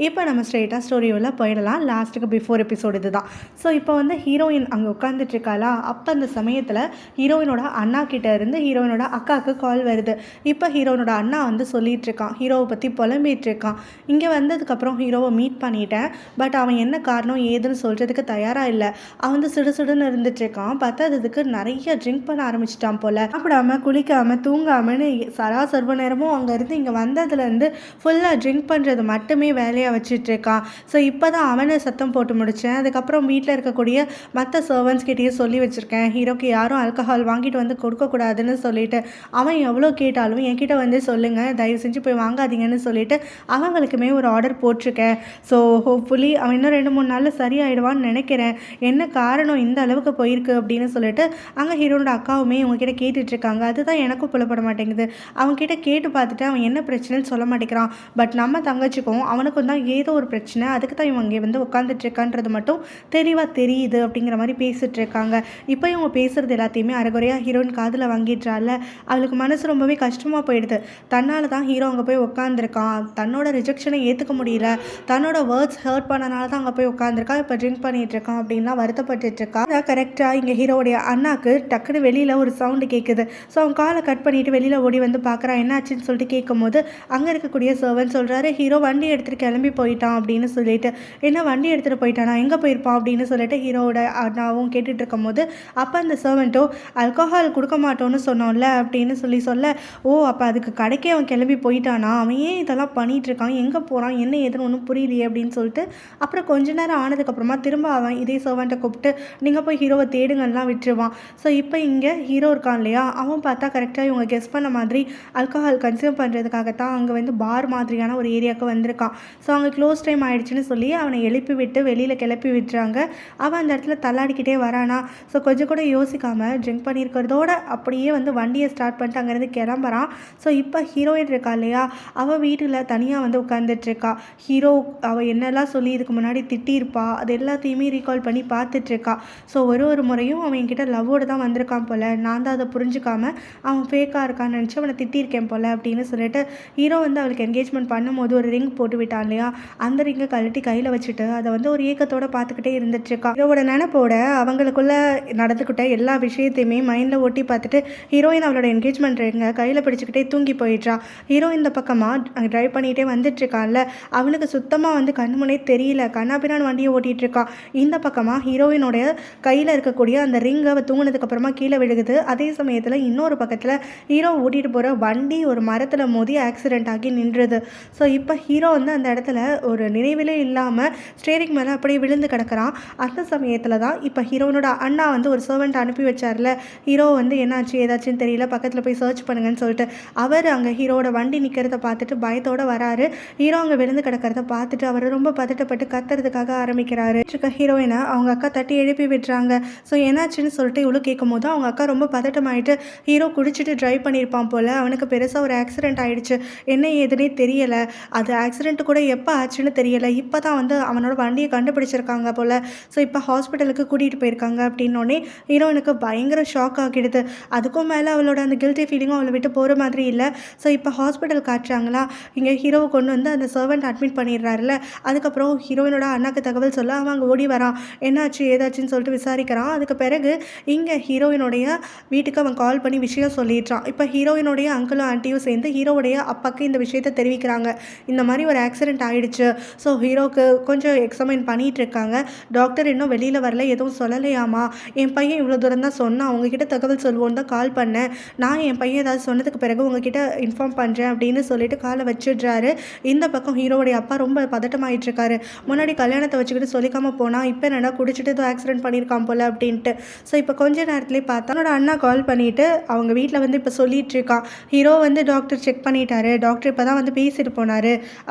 இப்போ நம்ம ஸ்ட்ரெயிட்டாக ஸ்டோரி உள்ள போயிடலாம். லாஸ்ட்டுக்கு பிஃபோர் எபிசோடு இதுதான். ஸோ இப்போ வந்து ஹீரோயின் அங்கே உட்காந்துட்டு இருக்காளா, அப்போ அந்த சமயத்தில் ஹீரோயினோட அண்ணா கிட்ட இருந்து ஹீரோயினோட அக்காவுக்கு கால் வருது. இப்போ ஹீரோயினோட அண்ணா வந்து சொல்லிட்டு இருக்கான், ஹீரோவை பற்றி புலம்பிட்டு இருக்கான். இங்கே வந்ததுக்கப்புறம் ஹீரோவை மீட் பண்ணிட்டேன், பட் அவன் என்ன காரணம் ஏதுன்னு சொல்கிறதுக்கு தயாராக இல்லை. அவன் வந்து சிடுசிடுன்னு இருந்துட்டு இருக்கான். பத்தாததுக்கு நிறைய ட்ரிங்க் பண்ண ஆரம்பிச்சிட்டான் போல். சாப்பிடாம குளிக்காமல் தூங்காமன்னு சர்வ நேரமும் அங்கே இருந்து இங்கே வந்ததுலேருந்து ஃபுல்லாக ட்ரிங்க் பண்ணுறது மட்டுமே வேலையாக வச்சிட்ருக்கான். ஸோ இப்போ தான் அவனை சத்தம் போட்டு முடித்தேன். அதுக்கப்புறம் வீட்டில் இருக்கக்கூடிய மற்ற சர்வன்ட்ஸ் கிட்டேயே சொல்லி வச்சுருக்கேன், ஹீரோக்கு யாரும் ஆல்கஹால் வாங்கிட்டு வந்து கொடுக்கக்கூடாதுன்னு சொல்லிட்டு. அவன் எவ்வளோ கேட்டாலும் என்கிட்ட வந்து சொல்லுங்கள், தயவு செஞ்சு போய் வாங்காதீங்கன்னு சொல்லிட்டு அவங்களுக்குமே ஒரு ஆர்டர் போட்டிருக்கேன். ஸோ ஹோப்ஃபுல்லி அவன் இன்னும் 2-3 நாளில் சரியாயிடுவான்னு நினைக்கிறேன். என்ன காரணம் இந்த அளவுக்கு போயிருக்கு அப்படின்னு சொல்லிட்டு அங்கே ஹீரோனோட அக்காவுமே இவங்ககிட்ட கேட்டுட்ருக்காங்க. அதுதான் எனக்கும் புலப்பட மாட்டேங்குது. அவன்கிட்ட கேட்டு பார்த்துட்டு அவன் என்ன பிரச்சனைன்னு சொல்ல மாட்டேங்கிறான். பட் நம்ம தங்கச்சிக்கும் அவனுக்கும் தான் ஏதோ ஒரு பிரச்சனை, அதுக்கு தான் இவங்க இங்கே வந்து உட்காந்துட்ருக்கான்றது மட்டும் தெளிவாக தெரியுது அப்படிங்கிற மாதிரி பேசிகிட்டு இருக்காங்க. இப்போ இவங்க பேசுகிறது எல்லாத்தையுமே அரைகுறையாக ஹீரோயின் காதில் வாங்கிடுறாள். அவளுக்கு மனசு ரொம்பவே கஷ்டமாக போயிடுது. தன்னால் தான் ஹீரோ அங்கே போய் உட்காந்துருக்கான், தன்னோட ரிஜெக்ஷனை ஏற்றுக்க முடியல, தன்னோட வேர்ட்ஸ் ஹர்ட் பண்ணனால தான் அங்கே போய் உட்காந்துருக்கான், இப்போ ட்ரிங்க் பண்ணிகிட்டு இருக்கான் அப்படின்லாம் வருத்தப்பட்டு இருக்கா. கரெக்டாக இங்கே ஹீரோடைய அண்ணாக்கு டக்குன்னு வெளியில் ஒரு சவுண்டு கேட்குது. ஸோ அவன் காலை கட் பண்ணிவிட்டு வெளியில் ஓடி வந்து பார்க்குறான். என்னாச்சுன்னு சொல்லிட்டு கேட்கும்போது அங்கே இருக்கக்கூடிய சர்வன் சொல்கிறாரு, ஹீரோ வண்டி எடுத்துகிட்டு கிளம்பி போயிட்டான் அப்படின்னு சொல்லிட்டு. என்ன வண்டி எடுத்துகிட்டு போயிட்டானா, எங்கே போயிருப்பான் அப்படின்னு சொல்லிட்டு ஹீரோவோட அண்ணாவும் கேட்டுட்டு இருக்கும் போது அப்போ அந்த சர்வெண்ட்டோ ஆல்கஹால் கொடுக்க மாட்டோன்னு சொன்னோம்ல அப்படின்னு சொல்ல, ஓ அப்போ அதுக்கு கடைக்கே அவன் கிளம்பி போயிட்டானா, அவன் ஏன் இதெல்லாம் பண்ணிகிட்ருக்கான், எங்கே போகிறான், என்ன ஏதுன்னு ஒன்றும் புரியலையே அப்படின்னு சொல்லிட்டு அப்புறம் கொஞ்ச நேரம் ஆனதுக்கப்புறமா திரும்ப அவன் இதே சர்வெண்ட்டை கூப்பிட்டு நீங்கள் போய் ஹீரோவை தேடுங்கலாம் விட்டுருவான். ஸோ இப்போ இங்கே ஹீரோ இருக்கான் இல்லையா, அவன் பார்த்தா கரெக்டாக இவங்க கெஸ் பண்ண மாதிரி ஆல்கஹால் கன்சியூம் பண்ணுறதுக்காகத்தான் அங்கே வந்து பார் மாதிரியான ஒரு ஏரியாவுக்கு வந்திருக்கான். ஸோ அங்கே க்ளோஸ் டைம் ஆகிடுச்சின்னு சொல்லி அவனை எழுப்பி விட்டு வெளியில் கிளப்பி விட்டுறாங்க. அவன் அந்த இடத்துல தள்ளாடிக்கிட்டே வரானா. ஸோ கொஞ்சம் கூட யோசிக்காமல் ட்ரிங்க் பண்ணியிருக்கிறதோட அப்படியே வந்து வண்டியை ஸ்டார்ட் பண்ணிட்டு அங்கேருந்து கிளம்புறான். ஸோ இப்போ ஹீரோயின் இருக்கா இல்லையா, அவள் வீட்டில் தனியாக வந்து உட்காந்துட்ருக்கா. ஹீரோ அவள் என்னெல்லாம் சொல்லி இதுக்கு முன்னாடி திட்டியிருப்பா, அது எல்லாத்தையுமே ரீகால் பண்ணி பார்த்துட்ருக்கா. ஸோ ஒரு முறையும் அவன் என்கிட்ட லவ்வோடு தான் வந்திருக்கான் போல், நான் தான் அதை புரிஞ்சுக்காமல் அவன் ஃபேக்காக இருக்கான்னு நினச்சி அவனை திட்டியிருக்கேன் போல் அப்படின்னு சொல்லிட்டு ஹீரோ வந்து அவளுக்கு என்கேஜ்மெண்ட் பண்ணும்போது ஒரு ரிங் போட்டு விட்டான் இல்லையா, அந்த ரிங்கை கழட்டி கையில் வச்சுட்டு அதை வந்து ஒரு ஏக்கத்தோடு பார்த்துக்கிட்டே இருந்துட்டுருக்கா. ஹீரோவோட நினைப்போட அவங்களுக்குள்ளே நடந்துக்கிட்ட எல்லா விஷயத்தையுமே மைண்டில் ஓட்டி பார்த்துட்டு ஹீரோயின் அவளோட என்கேஜ்மெண்ட் ரிங்கை கையில் பிடிச்சிக்கிட்டே தூங்கி போயிடுறா. ஹீரோ இந்த பக்கமாக ட்ரைவ் பண்ணிகிட்டே வந்துட்டுருக்கான்ல, அவனுக்கு சுத்தமாக வந்து கண்ணு முன்னே தெரியல, கண்ணாபின்னான்னு வண்டியை ஓட்டிகிட்டு இருக்கான். இந்த பக்கமாக ஹீரோயினோடைய கையில் இருக்கக்கூடிய அந்த ரிங்கை அவள் தூங்கினதுக்கப்புறமா கீழே விழுகுது. அதே சமயத்தில் இன்னொரு பக்கத்தில் ஹீரோ ஓட்டிகிட்டு போகிற வண்டி ஒரு மரத்தில் மோதி ஆக்சிடென்ட் ஆகி நின்றுது. ஸோ இப்போ ஹீரோ வந்து அந்த இடத்துல ஒரு நினைவிலே இல்லாமல் ஸ்டேரிங் மேலே அப்படியே விழுந்து கிடக்கிறான். அந்த சமயத்தில் தான் இப்போ ஹீரோனோட அண்ணா வந்து ஒரு சர்வெண்ட் அனுப்பி வச்சார்ல, ஹீரோ வந்து என்னாச்சு ஏதாச்சுன்னு தெரியல, பக்கத்தில் போய் சர்ச் பண்ணுங்கன்னு சொல்லிட்டு அவர் அங்கே ஹீரோட வண்டி நிற்கிறத பார்த்துட்டு பயத்தோடு வராரு. ஹீரோ அங்கே விழுந்து கிடக்கிறத பார்த்துட்டு அவர் ரொம்ப பதட்டப்பட்டு கத்துறதுக்காக ஆரம்பிக்கிறாரு. ஹீரோயினை அவங்க அக்கா தட்டி எழுப்பி விடுறாங்க. ஸோ என்னாச்சுன்னு சொல்லிட்டு இவ்வளோ கேட்கும் போது அவங்க அக்கா ரொம்ப பதட்டமாயிட்டு, ஹீரோ குடிச்சிட்டு ட்ரைவ் பண்ணியிருப்பான் போல், அவனுக்கு பெருசாக ஒரு ஆக்சிடென்ட் ஆகிடுச்சு, என்ன ஏதுன்னே தெரியலை, அது ஆக்சிடென்ட் கூட எப்போ ஆச்சுன்னு தெரியலை, இப்போ தான் வந்து அவனோட வண்டியை கண்டுபிடிச்சிருக்காங்க போல், ஸோ இப்போ ஹாஸ்பிட்டலுக்கு கூட்டிகிட்டு போயிருக்காங்க அப்படின்னோடனே ஹீரோனுக்கு பயங்கர ஷாக் ஆகிடுது. அதுக்கும் மேலே அவளோட அந்த கில்ட்டி ஃபீலிங்கும் அவளை விட்டு போகிற மாதிரி இல்லை. ஸோ இப்போ ஹாஸ்பிட்டல் காட்டுறாங்களா, இங்கே ஹீரோவை கொண்டு வந்து அந்த சர்வெண்ட் அட்மிட் பண்ணிடுறாருல. அதுக்கப்புறம் ஹீரோயினோட அண்ணாக்கு தகவல் சொல்ல அவன் அங்கே ஓடி வரான். என்னாச்சு ஏதாச்சுன்னு சொல்லிட்டு விசாரிக்கிறான். அதுக்கு பிறகு இங்கே ஹீரோயினுடைய வீட்டுக்கு அவன் கால் பண்ணி விஷயம் சொல்லிடுறான். இப்போ ஹீரோயினுடைய அங்கிளும் ஆண்டியும் சேர்ந்து ஹீரோவுடைய அப்பாவுக்கு இந்த விஷயத்தை தெரிவிக்கிறாங்க. இந்த மாதிரி ஒரு ஆக்சிடென்ட் ஆகிடுச்சு, ஸோ ஹீரோவுக்கு கொஞ்சம் எக்ஸாமின் பண்ணிகிட்டு இருக்காங்க, டாக்டர் இன்னும் வெளியில் வரல, எதுவும் சொல்லலையாமா, என் பையன் இவ்வளோ தூரம் தான் சொன்னான், அவங்கக்கிட்ட தகவல் சொல்லுவோன்னு தான் கால் பண்ணேன், நான் என் பையன் ஏதாவது சொன்னதுக்கு பிறகு உங்ககிட்ட இன்ஃபார்ம் பண்ணுறேன் அப்படின்னு சொல்லிட்டு காலை வச்சிடுறாரு. இந்த பக்கம் ஹீரோவுடைய அப்பா ரொம்ப பதட்டமாயிட்டு இருக்காரு. முன்னாடி கல்யாணத்தை வச்சுக்கிட்டு சொல்லிக்காமல் போனால் இப்போ என்னடா குடிச்சிட்டு ஏதோ ஆக்சிடென்ட் பண்ணியிருக்கான் போல் அப்படின்ட்டு. ஸோ இப்போ கொஞ்ச நேரத்துலேயே பார்த்தா அவனோட அண்ணா கால் பண்ணிவிட்டு அவங்க வீட்டில் வந்து இப்போ சொல்லிட்டு இருக்கான், ஹீரோ வந்து டாக்டர் செக் பண்ணிட்டாரு, டாக்டர் இப்போ தான் வந்து பேசிட்டு போனார்,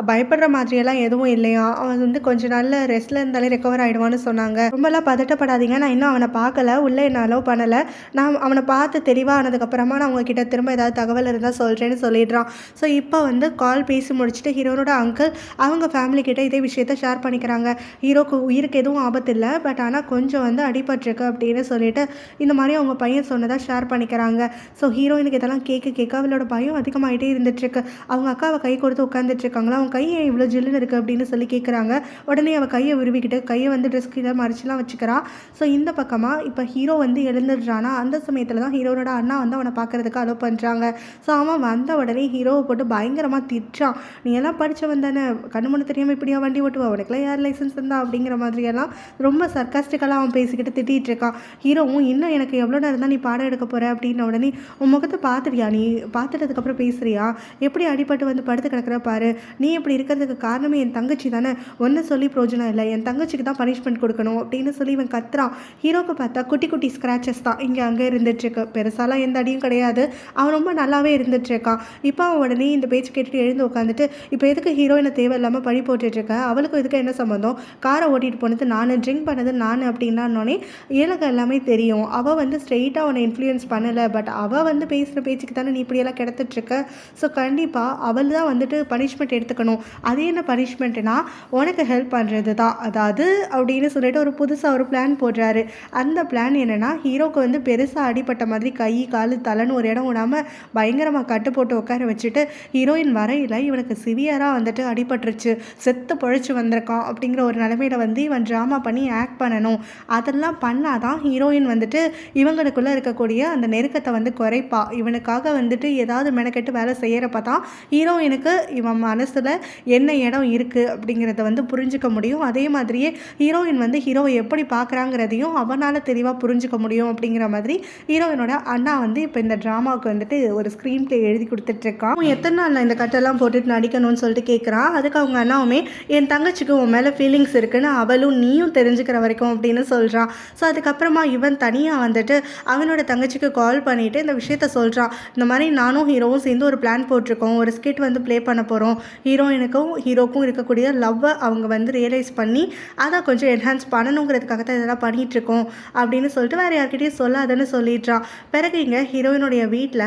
பயப்படுற மாதிரியெல்லாம் எதுவும் இல்லையா, அவன் வந்து கொஞ்சம் நல்ல ரெஸ்ட்டில் இருந்தாலே ரெக்கவர் ஆகிடுவான்னு சொன்னாங்க, ரொம்பலாம் பதட்டப்படாதீங்க, நான் இன்னும் அவனை பார்க்கல, உள்ளே என்ன அலோவ் பண்ணலை, நான் அவனை பார்த்து தெளிவாக ஆனதுக்கப்புறமா நான் உங்ககிட்ட திரும்ப ஏதாவது தகவல் இருந்தால் சொல்கிறேன்னு சொல்லிடுறான். ஸோ இப்போ வந்து கால் பேசி முடிச்சுட்டு ஹீரோனோட அங்கிள் அவங்க ஃபேமிலி கிட்ட இதே விஷயத்த ஷேர் பண்ணிக்கிறாங்க. ஹீரோக்கு உயிருக்கு எதுவும் ஆபத்து இல்லை, பட் ஆனால் கொஞ்சம் வந்து அடிபட்டிருக்கு அப்படின்னு சொல்லிட்டு இந்த மாதிரி அவங்க பையன் சொன்னதாக ஷேர் பண்ணிக்கிறாங்க. ஸோ ஹீரோயினுக்கு இதெல்லாம் கேட்க அவளோட பயம் அதிகமாகிட்டே இருந்துகிட்ருக்கு. அவங்க அக்காவை கை கொடுத்து உட்காந்துட்ருக்காங்களா, அவங்க கை கை ஏன் இவ்வளோ ஜில்லுன்னு இருக்குது அப்படின்னு சொல்லி கேட்குறாங்க. உடனே அவள் கையை உருவிக்கிட்டு கையை வந்து ட்ரெஸ் கீழே மறைச்சிலாம் வச்சுக்கிறா. ஸோ இந்த பக்கமாக இப்போ ஹீரோ வந்து எழுந்துடுறானா, அந்த சமயத்தில் தான் ஹீரோனோட அண்ணா வந்து அவனை பார்க்குறதுக்கு அலோவ் பண்ணுறாங்க. ஸோ அவன் வந்த உடனே ஹீரோவை போட்டு பயங்கரமாக திட்டுறான். நீ எல்லாம் படித்தவன் தானே, கண்ணு முன்னு தெரியாமல் இப்படியா வண்டி ஓட்டுவா, அவனுக்குலாம் யார் லைசன்ஸ் இருந்தா அப்படிங்கிற மாதிரியெல்லாம் ரொம்ப சர்க்காஸ்டிக்கலாக அவன் பேசிக்கிட்டு திட்டிகிட்டு இருக்கான். ஹீரோவும் இன்னும் எனக்கு எவ்வளோ நேரம் தான் நீ பாடம் எடுக்க போகிற அப்படின்ன உடனே உன் முகத்தை பார்த்துறியா, நீ பார்த்துட்டதுக்கப்புறம் பேசுகிறியா, எப்படி அடிபட்டு வந்து படுத்து கிடக்கிற பாரு, நீ இப்படி இருக்கிறதுக்கு காரணமே என் தங்கச்சி தானே, ஒன்றும் சொல்லி பிரோஜனம் இல்லை, என் தங்கச்சிக்கு தான் பனிஷ்மெண்ட் கொடுக்கணும் அப்படின்னு சொல்லி இவன் கத்துறான். ஹீரோக்கு பார்த்தா குட்டி குட்டி ஸ்க்ராச்சஸ் தான் இங்கே அங்கே இருந்துட்டுருக்கு, பெருசாலாம் எந்த அடியும் கிடையாது. அவன் ரொம்ப நல்லாவே இருந்துட்டுருக்கான். இப்போ அவன் உடனே இந்த பேச்சு கேட்டுட்டு எழுந்து உட்காந்துட்டு, இப்போ எதுக்கு ஹீரோயினை தேவையில்லாமல் பழி போட்டுட்ருக்க, அவளுக்கும் இதுக்கு என்ன சம்மந்தம், காரை ஓட்டிகிட்டு போனது நான், ட்ரிங்க் பண்ணது நான் அப்படின்னானோடனே எனக்கு எல்லாமே தெரியும், அவள் வந்து ஸ்ட்ரெயிட்டாக அவனை இன்ஃப்ளூயன்ஸ் பண்ணலை, பட் அவள் வந்து பேசுகிற பேச்சுக்கு தானே நீ இப்படியெல்லாம் கிடத்துட்ருக்க, ஸோ கண்டிப்பாக அவள் தான் வந்துட்டு பனிஷ்மெண்ட் எடுத்துக்கணும். அது என்ன பனிஷ்மெண்ட்னா உனக்கு ஹெல்ப் பண்ணுறது தான், அதாவது அப்படின்னு சொல்லிட்டு ஒரு புதுசாக ஒரு பிளான் போடுறாரு. அந்த பிளான் என்னென்னா, ஹீரோக்கு வந்து பெருசாக அடிப்பட்ட மாதிரி கை காலு தலைன்னு ஒரு இடம் விடாமல் பயங்கரமாக கட்டு போட்டு உட்கார வச்சுட்டு, ஹீரோயின் வரையில் இவனுக்கு சிவியராக வந்துட்டு அடிபட்டுருச்சு, செத்து பொழைச்சி வந்திருக்கான் அப்படிங்கிற ஒரு நிலைமையில வந்து இவன் ட்ராமா பண்ணி ஆக்ட் பண்ணணும். அதெல்லாம் பண்ணாதான் ஹீரோயின் வந்துட்டு இவங்களுக்குள்ளே இருக்கக்கூடிய அந்த நெருக்கத்தை வந்து குறைப்பா. இவனுக்காக வந்துட்டு ஏதாவது மெனக்கெட்டு வேலை செய்கிறப்ப தான் ஹீரோயினுக்கு இவன் மனசில் என்ன இடம் இருக்குது அப்படிங்கிறத வந்து புரிஞ்சிக்க முடியும். அதே மாதிரியே ஹீரோயின் வந்து ஹீரோவை எப்படி பார்க்குறாங்கிறதையும் அவனால் தெளிவாக புரிஞ்சிக்க முடியும். அப்படிங்கிற மாதிரி ஹீரோயினோட அண்ணா வந்து இப்போ இந்த ட்ராமாவுக்கு வந்துட்டு ஒரு ஸ்க்ரீன் பிளே எழுதி கொடுத்துட்ருக்கான். அவன் எத்தனை நாள் இந்த கட்டெல்லாம் போட்டுட்டு நடிக்கணும்னு சொல்லிட்டு கேட்குறான். அதுக்கு அவங்க அண்ணாவுமே என் தங்கச்சிக்கு உன் மேலே ஃபீலிங்ஸ் இருக்குன்னு அவளும் நீயும் தெரிஞ்சுக்கிற வரைக்கும் அப்படின்னு சொல்கிறான். ஸோ அதுக்கப்புறமா இவன் தனியாக வந்துட்டு அவனோட தங்கச்சிக்கு கால் பண்ணிவிட்டு இந்த விஷயத்த சொல்கிறான். இந்த மாதிரி நானும் ஹீரோவும் சேர்ந்து ஒரு பிளான் போட்டிருக்கோம், ஒரு ஸ்கிட் வந்து ப்ளே பண்ண போகிறோம், ஹீரோக்கும் இருக்கக்கூடிய லவ்வை அவங்க வந்து ரியலைஸ் பண்ணி அதை கொஞ்சம் என்ஹான்ஸ் பண்ணணுங்கிறதுக்காக தான் இதெல்லாம் பண்ணிகிட்ருக்கோம் அப்படின்னு சொல்லிட்டு வேறு யார்கிட்டையும் சொல்லாதுன்னு சொல்லிடுறான். பிறகு இங்கே ஹீரோயினுடைய வீட்டில்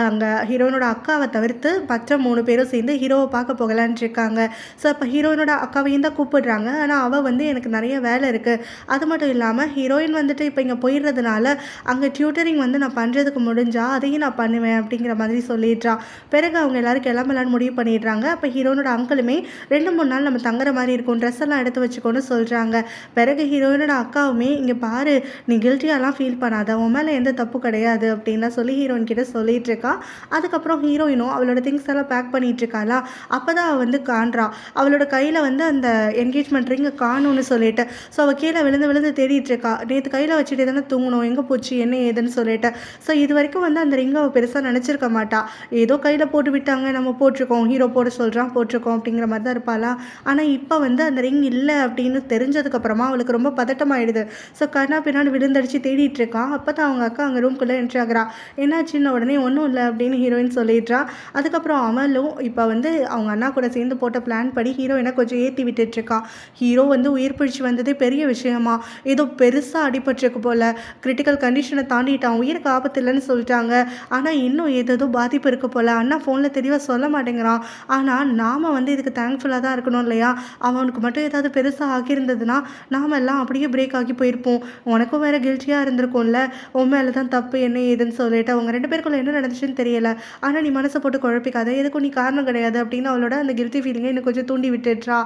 அங்கே ஹீரோயினோட அக்காவை தவிர்த்து மற்ற 3 பேரும் சேர்ந்து ஹீரோவை பார்க்க போகலான்னு இருக்காங்க. ஸோ அப்போ ஹீரோயினோட அக்காவையும் தான் கூப்பிடுறாங்க. ஆனால் அவள் வந்து எனக்கு நிறைய வேலை இருக்குது, அது மட்டும் இல்லாமல் ஹீரோயின் வந்துட்டு இப்போ இங்கே போயிடுறதுனால அங்கே டியூட்டரிங் வந்து நான் பண்ணுறதுக்கு முடிஞ்சால் அதையும் நான் பண்ணுவேன் அப்படிங்கிற மாதிரி சொல்லிடுறான். பிறகு அவங்க எல்லோரும் கிளம்பலான்னு முடிவு பண்ணிடுறாங்க. அப்போ ஹீரோனோட அங்கிளுமே 2-3 நாள் நம்ம தங்குற மாதிரி இருக்கும், ட்ரெஸ் எல்லாம் எடுத்து வச்சுக்கோன்னு சொல்கிறாங்க. பிறகு ஹீரோயினோட அக்காவுமே இங்கே பாரு, நீ கில்ட்டியாலாம் ஃபீல் பண்ணாத, உன் மேலே எந்த தப்பு கிடையாது அப்படின்லாம் சொல்லி ஹீரோயின் கிட்ட சொல்லிட்டு இருக்கா. அதுக்கப்புறம் ஹீரோயினும் அவளோட திங்ஸ் எல்லாம் பேக் பண்ணிட்டு இருக்காளா, அப்போ தான் அவள் வந்து காண்றா. அவளோட கையில் வந்து அந்த என்கேஜ்மெண்ட் ரிங்கு காணும்னு சொல்லிட்டு. ஸோ அவள் கீழே விழுந்து தேடிட்டு இருக்கா. நேற்று கையில் வச்சுட்டு தானே தூங்கணும், எங்கே போச்சு என்ன ஏதுன்னு சொல்லிட்டு. ஸோ இது வரைக்கும் வந்து அந்த ரிங்கை அவள் பெருசாக நினச்சிருக்க மாட்டா. ஏதோ கையில் போட்டு விட்டாங்க, நம்ம போட்டிருக்கோம், ஹீரோ போட சொல்கிறான் போட்டிருக்கோம் அப்படிங்கிற மாதிரி தான் இருப்பாளா. ஆனால் இப்போ வந்து அந்த ரிங் இல்லை அப்படின்னு தெரிஞ்சதுக்கப்புறமா அவளுக்கு ரொம்ப பதட்டமாயிடுது. ஸோ கண்ணா பின்னாடி விழுந்தடிச்சு தேடிட்டு இருக்கான். அப்போ தான் அவங்க அக்கா அங்கே ரூம்குள்ளே என்ட்ரி ஆகிறா. என்னாச்சுன்னு உடனே ஒன்றும் இல்லை அப்படின்னு ஹீரோயின் சொல்லிடுறா. அதுக்கப்புறம் அவளும் இப்போ வந்து அவங்க அண்ணா கூட சேர்ந்து போட்ட பிளான் படி ஹீரோயினை கொஞ்சம் ஏற்றி விட்டுட்ருக்கா. ஹீரோ வந்து உயிர் பிடிச்சி வந்ததே பெரிய விஷயமா, ஏதோ பெருசாக அடிபட்டிருக்கு போல், கிரிட்டிக்கல் கண்டிஷனை தாண்டிட்டான், உயிருக்கு ஆபத்து இல்லைன்னு சொல்லிட்டாங்க. ஆனால் இன்னும் ஏதோ பாதிப்பு இருக்குது போல், அண்ணா ஃபோனில் தெளிவாக சொல்ல மாட்டேங்கிறான். ஆனால் நாம் வந்து இதுக்கு தேங்க்ஃபுல்லாக தான் இருக்கணும் இல்லையா, அவனுக்கு மட்டும் ஏதாவது பெருசாக ஆகியிருந்ததுன்னா நாம் எல்லாம் அப்படியே பிரேக் ஆகி போயிருப்போம், உனக்கும் வேறு கில்ட்டியாக இருந்திருக்கும்ல, உன் மேலே தான் தப்பு என்ன ஏதுன்னு சொல்லிட்டு அவங்க 2 பேருக்குள்ள என்ன நடந்துச்சுன்னு தெரியல, ஆனால் நீ மனசை போட்டு குழப்பிக்காத, எதுக்கும் நீ காரணம் கிடையாது அப்படின்னு அவளோட அந்த கில்ட்டி ஃபீலிங்கை இன்னும் கொஞ்சம் தூண்டி விட்டுட்றா.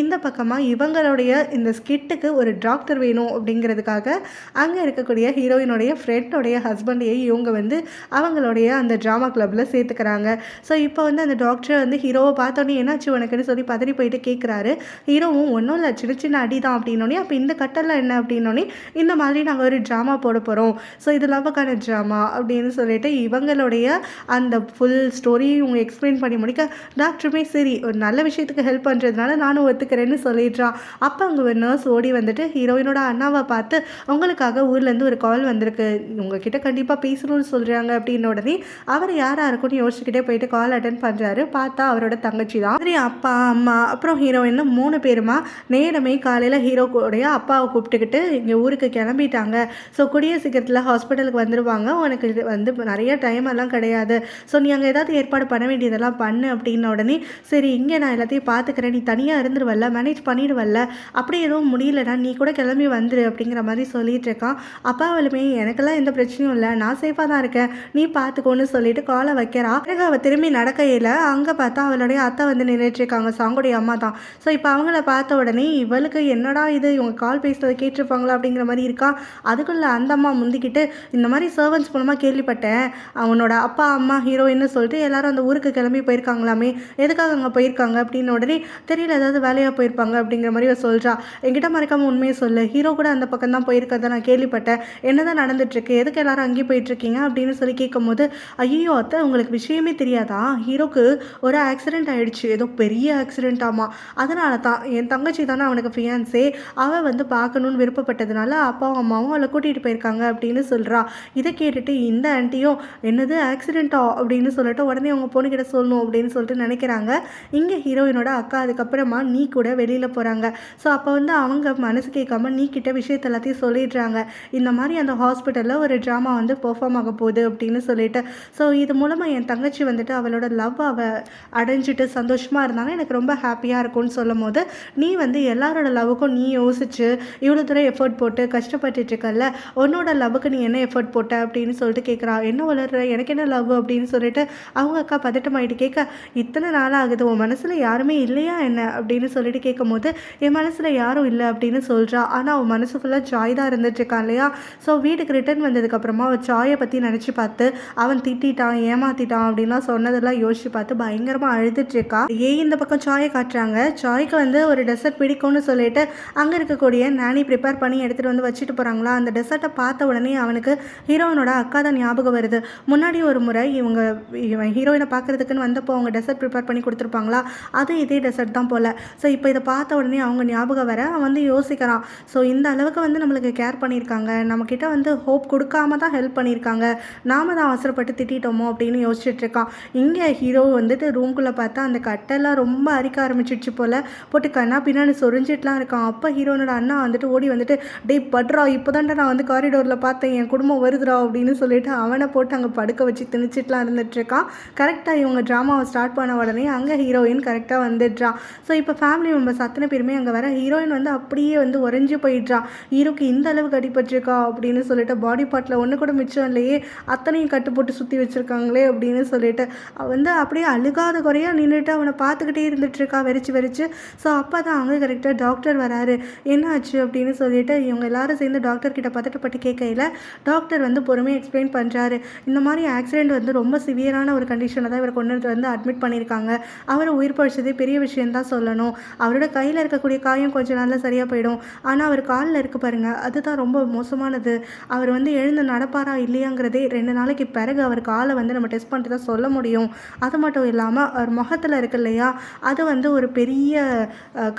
இந்த பக்கமாக இவங்களுடைய இந்த ஸ்கிட்டுக்கு ஒரு டாக்டர் வேணும் அப்படிங்கிறதுக்காக அங்கே இருக்கக்கூடிய ஹீரோயினுடைய ஃப்ரெண்டோடைய ஹஸ்பண்டையே இவங்க வந்து அவங்களுடைய அந்த ட்ராமா கிளப்பில் சேர்த்துக்கிறாங்க. ஸோ இப்போ வந்து அந்த டாக்டர் வந்து ஹீரோவை பார்த்தோன்னே என்னாச்சு உனக்குன்னு சொல்லி பதறி போயிட்டு கேட்குறாரு. ஹீரோவும் ஒன்றும் இல்லை, சின்ன அடி தான் அப்படின்னோடனே, அப்போ இந்த கட்டெல்லாம் என்ன அப்படின்னோடனே, இந்த மாதிரி நாங்கள் ஒரு ட்ராமா போட போகிறோம், ஸோ இது லவ்வுக்கான ட்ராமா அப்படின்னு சொல்லிட்டு இவங்களுடைய அந்த ஃபுல் ஸ்டோரியை இவங்க எக்ஸ்பிளைன் பண்ணி முடிக்க டாக்டருமே சரி ஒரு நல்ல விஷயத்துக்கு ஹெல்ப் பண்ணுறதுனால நானும் ஒத்துக்கிறேன்னு சொல்லிடுறான். அப்போ அங்கே ஒரு நர்ஸ் ஓடி வந்துட்டு ஹீரோயினோட அண்ணாவை பார்த்து உங்களுக்காக ஊர்லேருந்து ஒரு கால் வந்திருக்கு, உங்ககிட்ட கண்டிப்பாக பேசணும்னு சொல்கிறாங்க அப்படின்னு உடனே அவர் யாராக இருக்குன்னு யோசிச்சுக்கிட்டே போயிட்டு கால் அட்டன் பண்ணுறாரு. பார்த்தா அவரோட தங்கச்சி தான். சரி அப்பா அம்மா அப்புறம் ஹீரோயின் 3 பேருமா நேரமே காலையில் ஹீரோடைய அப்பாவை கூப்பிட்டுக்கிட்டு இங்கே ஊருக்கு கிளம்பிட்டாங்க. ஸோ கூடிய சீக்கிரத்தில் ஹாஸ்பிட்டலுக்கு வந்துடுவாங்க, உனக்கு வந்து நிறைய டைம் எல்லாம் கிடையாது, ஸோ நீ அங்கே ஏதாவது ஏற்பாடு பண்ண வேண்டியதெல்லாம் பண்ணு அப்படின்ன உடனே சரி இங்கே நான் எல்லாத்தையும் பார்த்துக்கிறேன், நீ தனியாக இருந்துருவல்ல, மேனேஜ் பண்ணிடுவல்ல, அப்படி எதுவும் முடியலன்னா நீ கூட கிளம்பி வந்துரு அப்படிங்கிற மாதிரி சொல்லிட்டு இருக்கான். அப்பா அவளுமே எனக்கெல்லாம் எந்த பிரச்சனையும் இல்லை, நான் சேஃபாக தான் இருக்கேன், நீ பார்த்துக்கோன்னு சொல்லிட்டு காலை வைக்கிறா. பிறகு அவள் திரும்பி நடக்கையில் அங்கே பார்த்தா அவளுடைய அத்தை வந்து நின்றுட்டுருக்காங்க. சாங்குடைய அம்மா தான். ஸோ இப்போ அவங்கள பார்த்த உடனே இவளுக்கு என்னடா இது இவங்க கால் பேசுறத கேட்டிருப்பாங்களா அப்படிங்கிற மாதிரி இருக்கா. அதுக்குள்ள அந்த அம்மா முந்திக்கிட்டு இந்த மாதிரி சர்வன்ட்ஸ் மூலமாக கேள்விப்பட்டேன், அவனோட அப்பா அம்மா ஹீரோயின்னு சொல்லிட்டு எல்லாரும் அந்த ஊருக்கு கிளம்பி போயிருக்காங்களாமே, எதுக்காக அங்கே போயிருக்காங்க அப்படின்னு உடனே தெரியல ஏதாவது வேலையாக போயிருப்பாங்க அப்படிங்கிற மாதிரி சொல்கிறா. என்கிட்ட மறைக்காமல் உண்மையை சொல்லு, ஹீரோ கூட அந்த பக்கம் தான் போயிருக்கிறத நான் கேள்விப்பட்டேன், என்னதான் நடந்துட்டுருக்கு, எதுக்கு எல்லாரும் அங்கேயே போயிட்டுருக்கீங்க அப்படின்னு சொல்லி கேட்கும்போது, ஐயோ அத்தை உங்களுக்கு விஷயமே தெரியாதா, ஹீரோக்கு ஒரு ஆக்சிடென்ட் ஆகிடுச்சு, ஏதோ பெரிய ஆக்சிடென்ட்டாமா, அதனால தான் என் தங்கச்சி தானே அவனுக்கு ஃபியான்ஸே, அவள் வந்து பார்க்கணுன்னு விருப்பப்பட்டதுனால அப்பாவும் அம்மாவும் அவளை கூட்டிகிட்டு போயிருக்காங்க அப்படின்னு சொல்கிறா. இதை கேட்டுட்டு இந்த ஆன்ட்டியும் என்னது ஆக்சிடென்ட்டா அப்படின்னு சொல்லிட்டு உடனே அவங்க பொண்ணுக்கிட்ட சொல்லணும் அப்படின்னு சொல்லிட்டு நினைக்கிறாங்க. இங்கே ஹீரோயினோட அக்கா அதுக்கப்புறமா நீ கூட வெளியில் போகிறாங்க. ஸோ அப்போ வந்து அவங்க மனசு கேட்காம நீ கிட்ட விஷயத்த எல்லாத்தையும் சொல்லிடுறாங்க. இந்த மாதிரி அந்த ஹாஸ்பிட்டலில் ஒரு ட்ராமா வந்து பெர்ஃபார்ம் ஆக போகுது அப்படின்னு சொல்லிட்டு. ஸோ இது மூலமாக என் தங்கச்சி வந்துட்டு அவளோட லவ் அடைஞ்சிட்டு சந்தோஷமாக இருந்தாலும் எனக்கு ரொம்ப ஹாப்பியாக இருக்கும்னு சொல்லும் போது, நீ வந்து எல்லாரோட லவ்வுக்கும் நீ யோசிச்சு இவ்வளோ தூரம் எஃபர்ட் போட்டு கஷ்டப்பட்டுட்டு இருக்கல்ல, உன்னோட லவ்வுக்கு நீ என்ன எஃபர்ட் போட்ட அப்படின்னு சொல்லிட்டு கேட்குறா. என்ன வளர்ற எனக்கு என்ன லவ் அப்படின்னு சொல்லிட்டு அவங்க அக்கா பதட்டமாயிட்டு கேட்க, இத்தனை நாள் ஆகுது உன் மனசில் யாருமே இல்லையா என்ன அப்படின்னு சொல்லிட்டு கேட்கும் போது, என் மனசில் யாரும் இல்லை அப்படின்னு சொல்கிறா. ஆனால் அவன் மனசு ஃபுல்லாக சாய் தான் இருந்துட்டுருக்கான் இல்லையா. ஸோ வீட்டுக்கு ரிட்டர்ன் வந்ததுக்கப்புறமா அவள் சாயை பற்றி நினச்சி பார்த்து அவன் திட்டான் ஏமாத்திட்டான் அப்படின்லாம் சொன்னதெல்லாம் யோசிச்சு பார்த்து பயங்கரமாக அழுதுட்டுருக்கா. இந்த பக்கம் சாயை காட்டுறாங்க. சாய்க்கு வந்து ஒரு டெசர்ட் பிடிக்கும்னு சொல்லிட்டு அங்கே இருக்கக்கூடிய நானி ப்ரிப்பேர் பண்ணி எடுத்துகிட்டு வந்து வச்சுட்டு போகிறாங்களா. அந்த டெசர்ட்டை பார்த்த உடனே அவனுக்கு ஹீரோயினோட அக்கா தான் ஞாபகம் வருது. முன்னாடி ஒரு முறை இவன் ஹீரோயினை பார்க்குறதுக்குன்னு வந்தப்போ அவங்க டெசர்ட் ப்ரிப்பேர் பண்ணி கொடுத்துருப்பாங்களா, அது இதே டெசர்ட் தான் போல். ஸோ இப்போ இதை பார்த்த உடனே அவங்க ஞாபகம் வர அவன் வந்து யோசிக்கிறான். ஸோ இந்த அளவுக்கு வந்து நம்மளுக்கு கேர் பண்ணியிருக்காங்க, நம்மக்கிட்ட வந்து ஹோப் கொடுக்காம தான் ஹெல்ப் பண்ணியிருக்காங்க, நாம தான் அவசரப்பட்டு திட்டோமோ அப்படின்னு யோசிச்சுட்ருக்கான். இங்கே ஹீரோ வந்துட்டு ரூம்குள்ளே பார்த்தா அந்த கட்டெல்லாம் ரொம்ப அரிக்க ஆரம்பிச்சிடுச்சு போல், போட்டு கண்ணா பின்னாடி சொரிஞ்சிட்டுலாம் இருக்கான். அப்போ ஹீரோனோட அண்ணா வந்துட்டு ஓடி வந்துட்டு, டே பட்ரா இப்போ தான்டா நான் வந்து காரிடோரில் பார்த்தேன், என் குடும்பம் வருதுடா அப்படின்னு சொல்லிட்டு அவனை போட்டு அங்கே படுக்க வச்சு திணிச்சிட்டுலாம் இருந்துகிட்ருக்கான். கரெக்டாக இவங்க ட்ராமாவை ஸ்டார்ட் பண்ண உடனே அங்கே ஹீரோயின் கரெக்டாக வந்துடுறான். ஸோ இப்போ ஃபேமிலி மெம்பர்ஸ் அத்தனை பேருமே அங்கே வர ஹீரோயின் வந்து அப்படியே வந்து உறைஞ்சி போயிடுறான். ஹீரோக்கு இந்த அளவுக்கு அடிபட்டிருக்கா அப்படின்னு சொல்லிட்டு, பாடி பார்ட்டில் ஒன்று கூட மிச்சம் இல்லையே, அத்தனையும் கட்டு போட்டு சுற்றி வச்சுருக்காங்களே அப்படின்னு சொல்லிட்டு வந்து அப்படியே அழுகாத குறையாக நின்றுட்டு அவனை பார்த்துக்கிட்டே இருந்துகிட்ருக்கா வெறிச்சு. ஸோ அப்போ தான் அங்கே கரெக்டாக டாக்டர் வராரு. என்ன ஆச்சு அப்படின்னு சொல்லிட்டு இவங்க எல்லாரும் சேர்ந்து டாக்டர்கிட்ட பதட்டப்பட்டு கேட்கையில் டாக்டர் வந்து பொறுமையாக எக்ஸ்பிளைன் பண்ணுறாரு. இந்த மாதிரி ஆக்சிடெண்ட் வந்து ரொம்ப சிவியரான ஒரு கண்டிஷனில் தான் இவர் கொண்டு வந்து அட்மிட் பண்ணியிருக்காங்க. அவர் உயிர் பழிச்சதே பெரிய விஷயந்தான் சொல்லணும். அவரோட கையில் இருக்கக்கூடிய காயம் கொஞ்சம் நாளில் சரியாக போயிடும். ஆனால் அவர் காலில் இருக்கு பாருங்கள், அதுதான் ரொம்ப மோசமானது. அவர் வந்து எழுந்து நடப்பாரா இல்லையாங்கிறதே 2 நாளைக்கு பிறகு அவர் காலை வந்து நம்ம டெஸ்ட் பண்ணிட்டு தான் சொல்ல முடியும். அது மட்டும் இல்லாமல் அவர் முகத்தில் இருக்கு இல்லையா, அது வந்து ஒரு பெரிய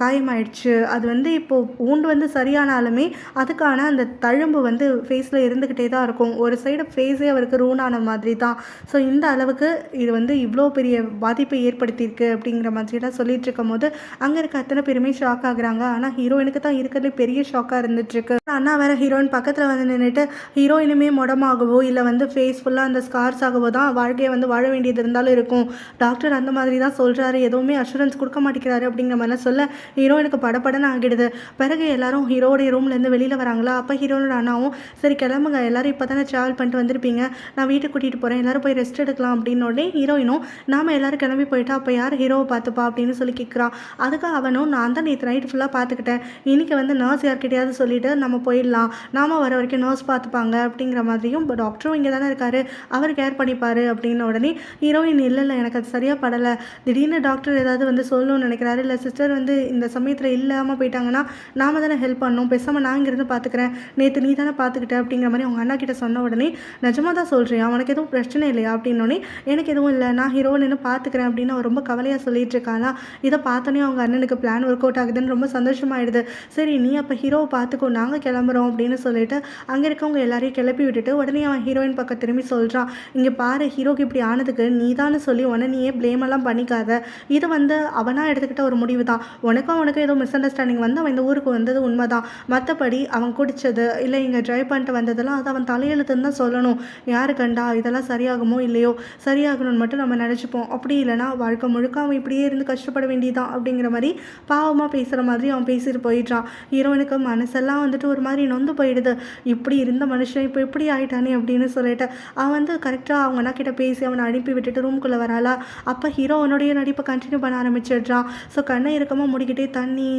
காயமாயிடுச்சு. அது வந்து இப்போது ஊண்டு வந்து சரியானாலுமே அதுக்கான அந்த தழும்பு வந்து ஃபேஸில் இருந்துக்கிட்டே தான் இருக்கும். ஒரு சைடு ஃபேஸே அவருக்கு ரூனான மாதிரி தான். ஸோ இந்த அளவுக்கு இது வந்து இவ்வளோ பெரிய பாதிப்பை ஏற்படுத்தியிருக்கு அப்படிங்கிற மாதிரிலாம் சொல்லிட்டு இருக்கும் போது அங்கே இருக்க அத்தனை பேருமே ஷாக் ஆகுறாங்க. ஆனால் ஹீரோயினுக்கு தான் இருக்கிறதுலே பெரிய ஷாக்காக இருந்துகிட்ருக்கு. அண்ணா வேறு ஹீரோயின் பக்கத்தில் வந்து நின்றுட்டு, ஹீரோயினுமே முடமாகவோ இல்லை வந்து ஃபேஸ் ஃபுல்லாக அந்த ஸ்கார்ஸ் ஆகவோ தான் வாழ்க்கையை வந்து வாழ வேண்டியது இருந்தாலும் இருக்கும், டாக்டர் அந்த மாதிரி தான் சொல்கிறாரு, எதுவுமே அஷூரன்ஸ் கொடுக்க மாட்டேங்கிறாரு அப்படிங்கிற மாதிரிலாம் சொல்ல ஹீரோயினுக்கு படப்படன்னு ஆகிடுது. பிறகு எல்லாரும் ஹீரோடைய ரூம்லேருந்து வெளியில் வராங்களா. அப்போ ஹீரோனோட அண்ணாவும் சரி கிளம்புங்க, எல்லோரும் இப்போ தானே ட்ராவல் பண்ணிட்டு வந்திருப்பீங்க, நான் வீட்டுக்கு கூட்டிகிட்டு போகிறேன், எல்லோரும் போய் ரெஸ்ட் எடுக்கலாம் அப்படின்னோடனே ஹீரோயினும் நாம் எல்லோரும் கிளம்பி போயிட்டா அப்போ யார் ஹீரோவை பார்த்துப்பா அப்படின்னு சொல்லி கேட்குறான். அதுக்கு அவனும் நான் தான் நேற்று நைட்டு ஃபுல்லாக பார்த்துக்கிட்டேன், இன்றைக்கி வந்து நர்ஸ் யார்கிட்டையாவது சொல்லிவிட்டு நம்ம போயிடலாம், நாம் வர வரைக்கும் நர்ஸ் பார்த்துப்பாங்க அப்படிங்கிற மாதிரியும், இப்போ டாக்டரும் இங்கே தானே இருக்கார், அவர் கேர் பண்ணிப்பார் அப்படின்ன உடனே ஹீரோயின் இல்லை எனக்கு அது சரியாக படலை, திடீர்னு டாக்டர் ஏதாவது வந்து சொல்லணும்னு நினைக்கிறாரு, இல்லை சிஸ்டர் வந்து இந்த சமயத்தில் இல்லாமல் போயிட்டாங்கன்னா நாம தானே ஹெல்ப் பண்ணணும், பேசாமல் நான் இங்கேருந்து பார்த்துக்கிறேன், நேற்று நீ தானே பார்த்துக்கிட்ட அப்படிங்கிற மாதிரி அவங்க அண்ணா கிட்ட சொன்ன உடனே நிஜமாக தான் சொல்கிறேன், அவனுக்கு எதுவும் பிரச்சனை இல்லையா அப்படின்னோடனே எனக்கு எதுவும் இல்லை, நான் ஹீரோவை நின்று பார்த்துக்கிறேன் அப்படின்னு அவர் ரொம்ப கவலையாக சொல்லிட்டு இருக்கானா. இதை பார்த்தோன்னே அவங்க அண்ணனுக்கு பிளான் ஒர்க் அவுட் ஆகுதுன்னு ரொம்ப சந்தோஷமாயிடுது. சரி நீ அப்போ ஹீரோவை பார்த்துக்கோ, நாங்கள் கிளம்புறோம் அப்படின்னு சொல்லிட்டு அங்கே இருக்கவங்க எல்லாரையும் கிளப்பி விட்டுட்டு உடனே அவன் ஹீரோயின் பக்கம் திரும்பி சொல்கிறான், இங்கே பாரு ஹீரோக்கு இப்படி ஆனதுக்கு நீ தானே சொல்லி உடனே நீயே ப்ளேம் எல்லாம் பண்ணிக்காத, இது வந்து அவனாக எடுத்துக்கிட்ட ஒரு முடிவு தான், உனக்கும் ஏதோ மிஸ் அண்டர்ஸ்டாண்டிங் வந்து அவன் இந்த ஊருக்கு வந்தது உண்மை தான், மற்றபடி அவன் குடித்தது இல்லை இங்கே ட்ரைவ் பண்ணிட்டு வந்ததெல்லாம் அது அவன் தலையெழுத்துன்னு தான் சொல்லணும், யாரு கண்டா இதெல்லாம் சரியாகுமோ இல்லையோ, சரியாகணும்னு மட்டும் நம்ம நினச்சிப்போம், அப்படி இல்லைனா வாழ்க்கை முழுக்க அவன் இப்படியே இருந்து கஷ்டப்பட வேண்டியதான் அப்படிங்கிற மாதிரி பாவமாக பேசுகிற மாதிரி அவன் பேசிட்டு போயிட்டான். ஹீரோயினுக்கு மனசெல்லாம் வந்துட்டு ஒரு மாதிரி நொந்து போயிடுது, இப்படி இருந்த மனுஷன் இப்போ இப்படி ஆயிட்டானே அப்படின்னு சொல்லிட்டு அவன் வந்து கரெக்டாக அவங்க அண்ணா கிட்ட பேசி அவனை அனுப்பி விட்டுட்டு ரூம்குள்ளே வராளா. அப்போ ஹீரோ அவனுடைய நடிப்பை கண்டினியூ பண்ண ஆரம்பிச்சிடுறான். ஸோ கண்ணை இறுக்கமாக மூடிக்கிட்டே தண்ணி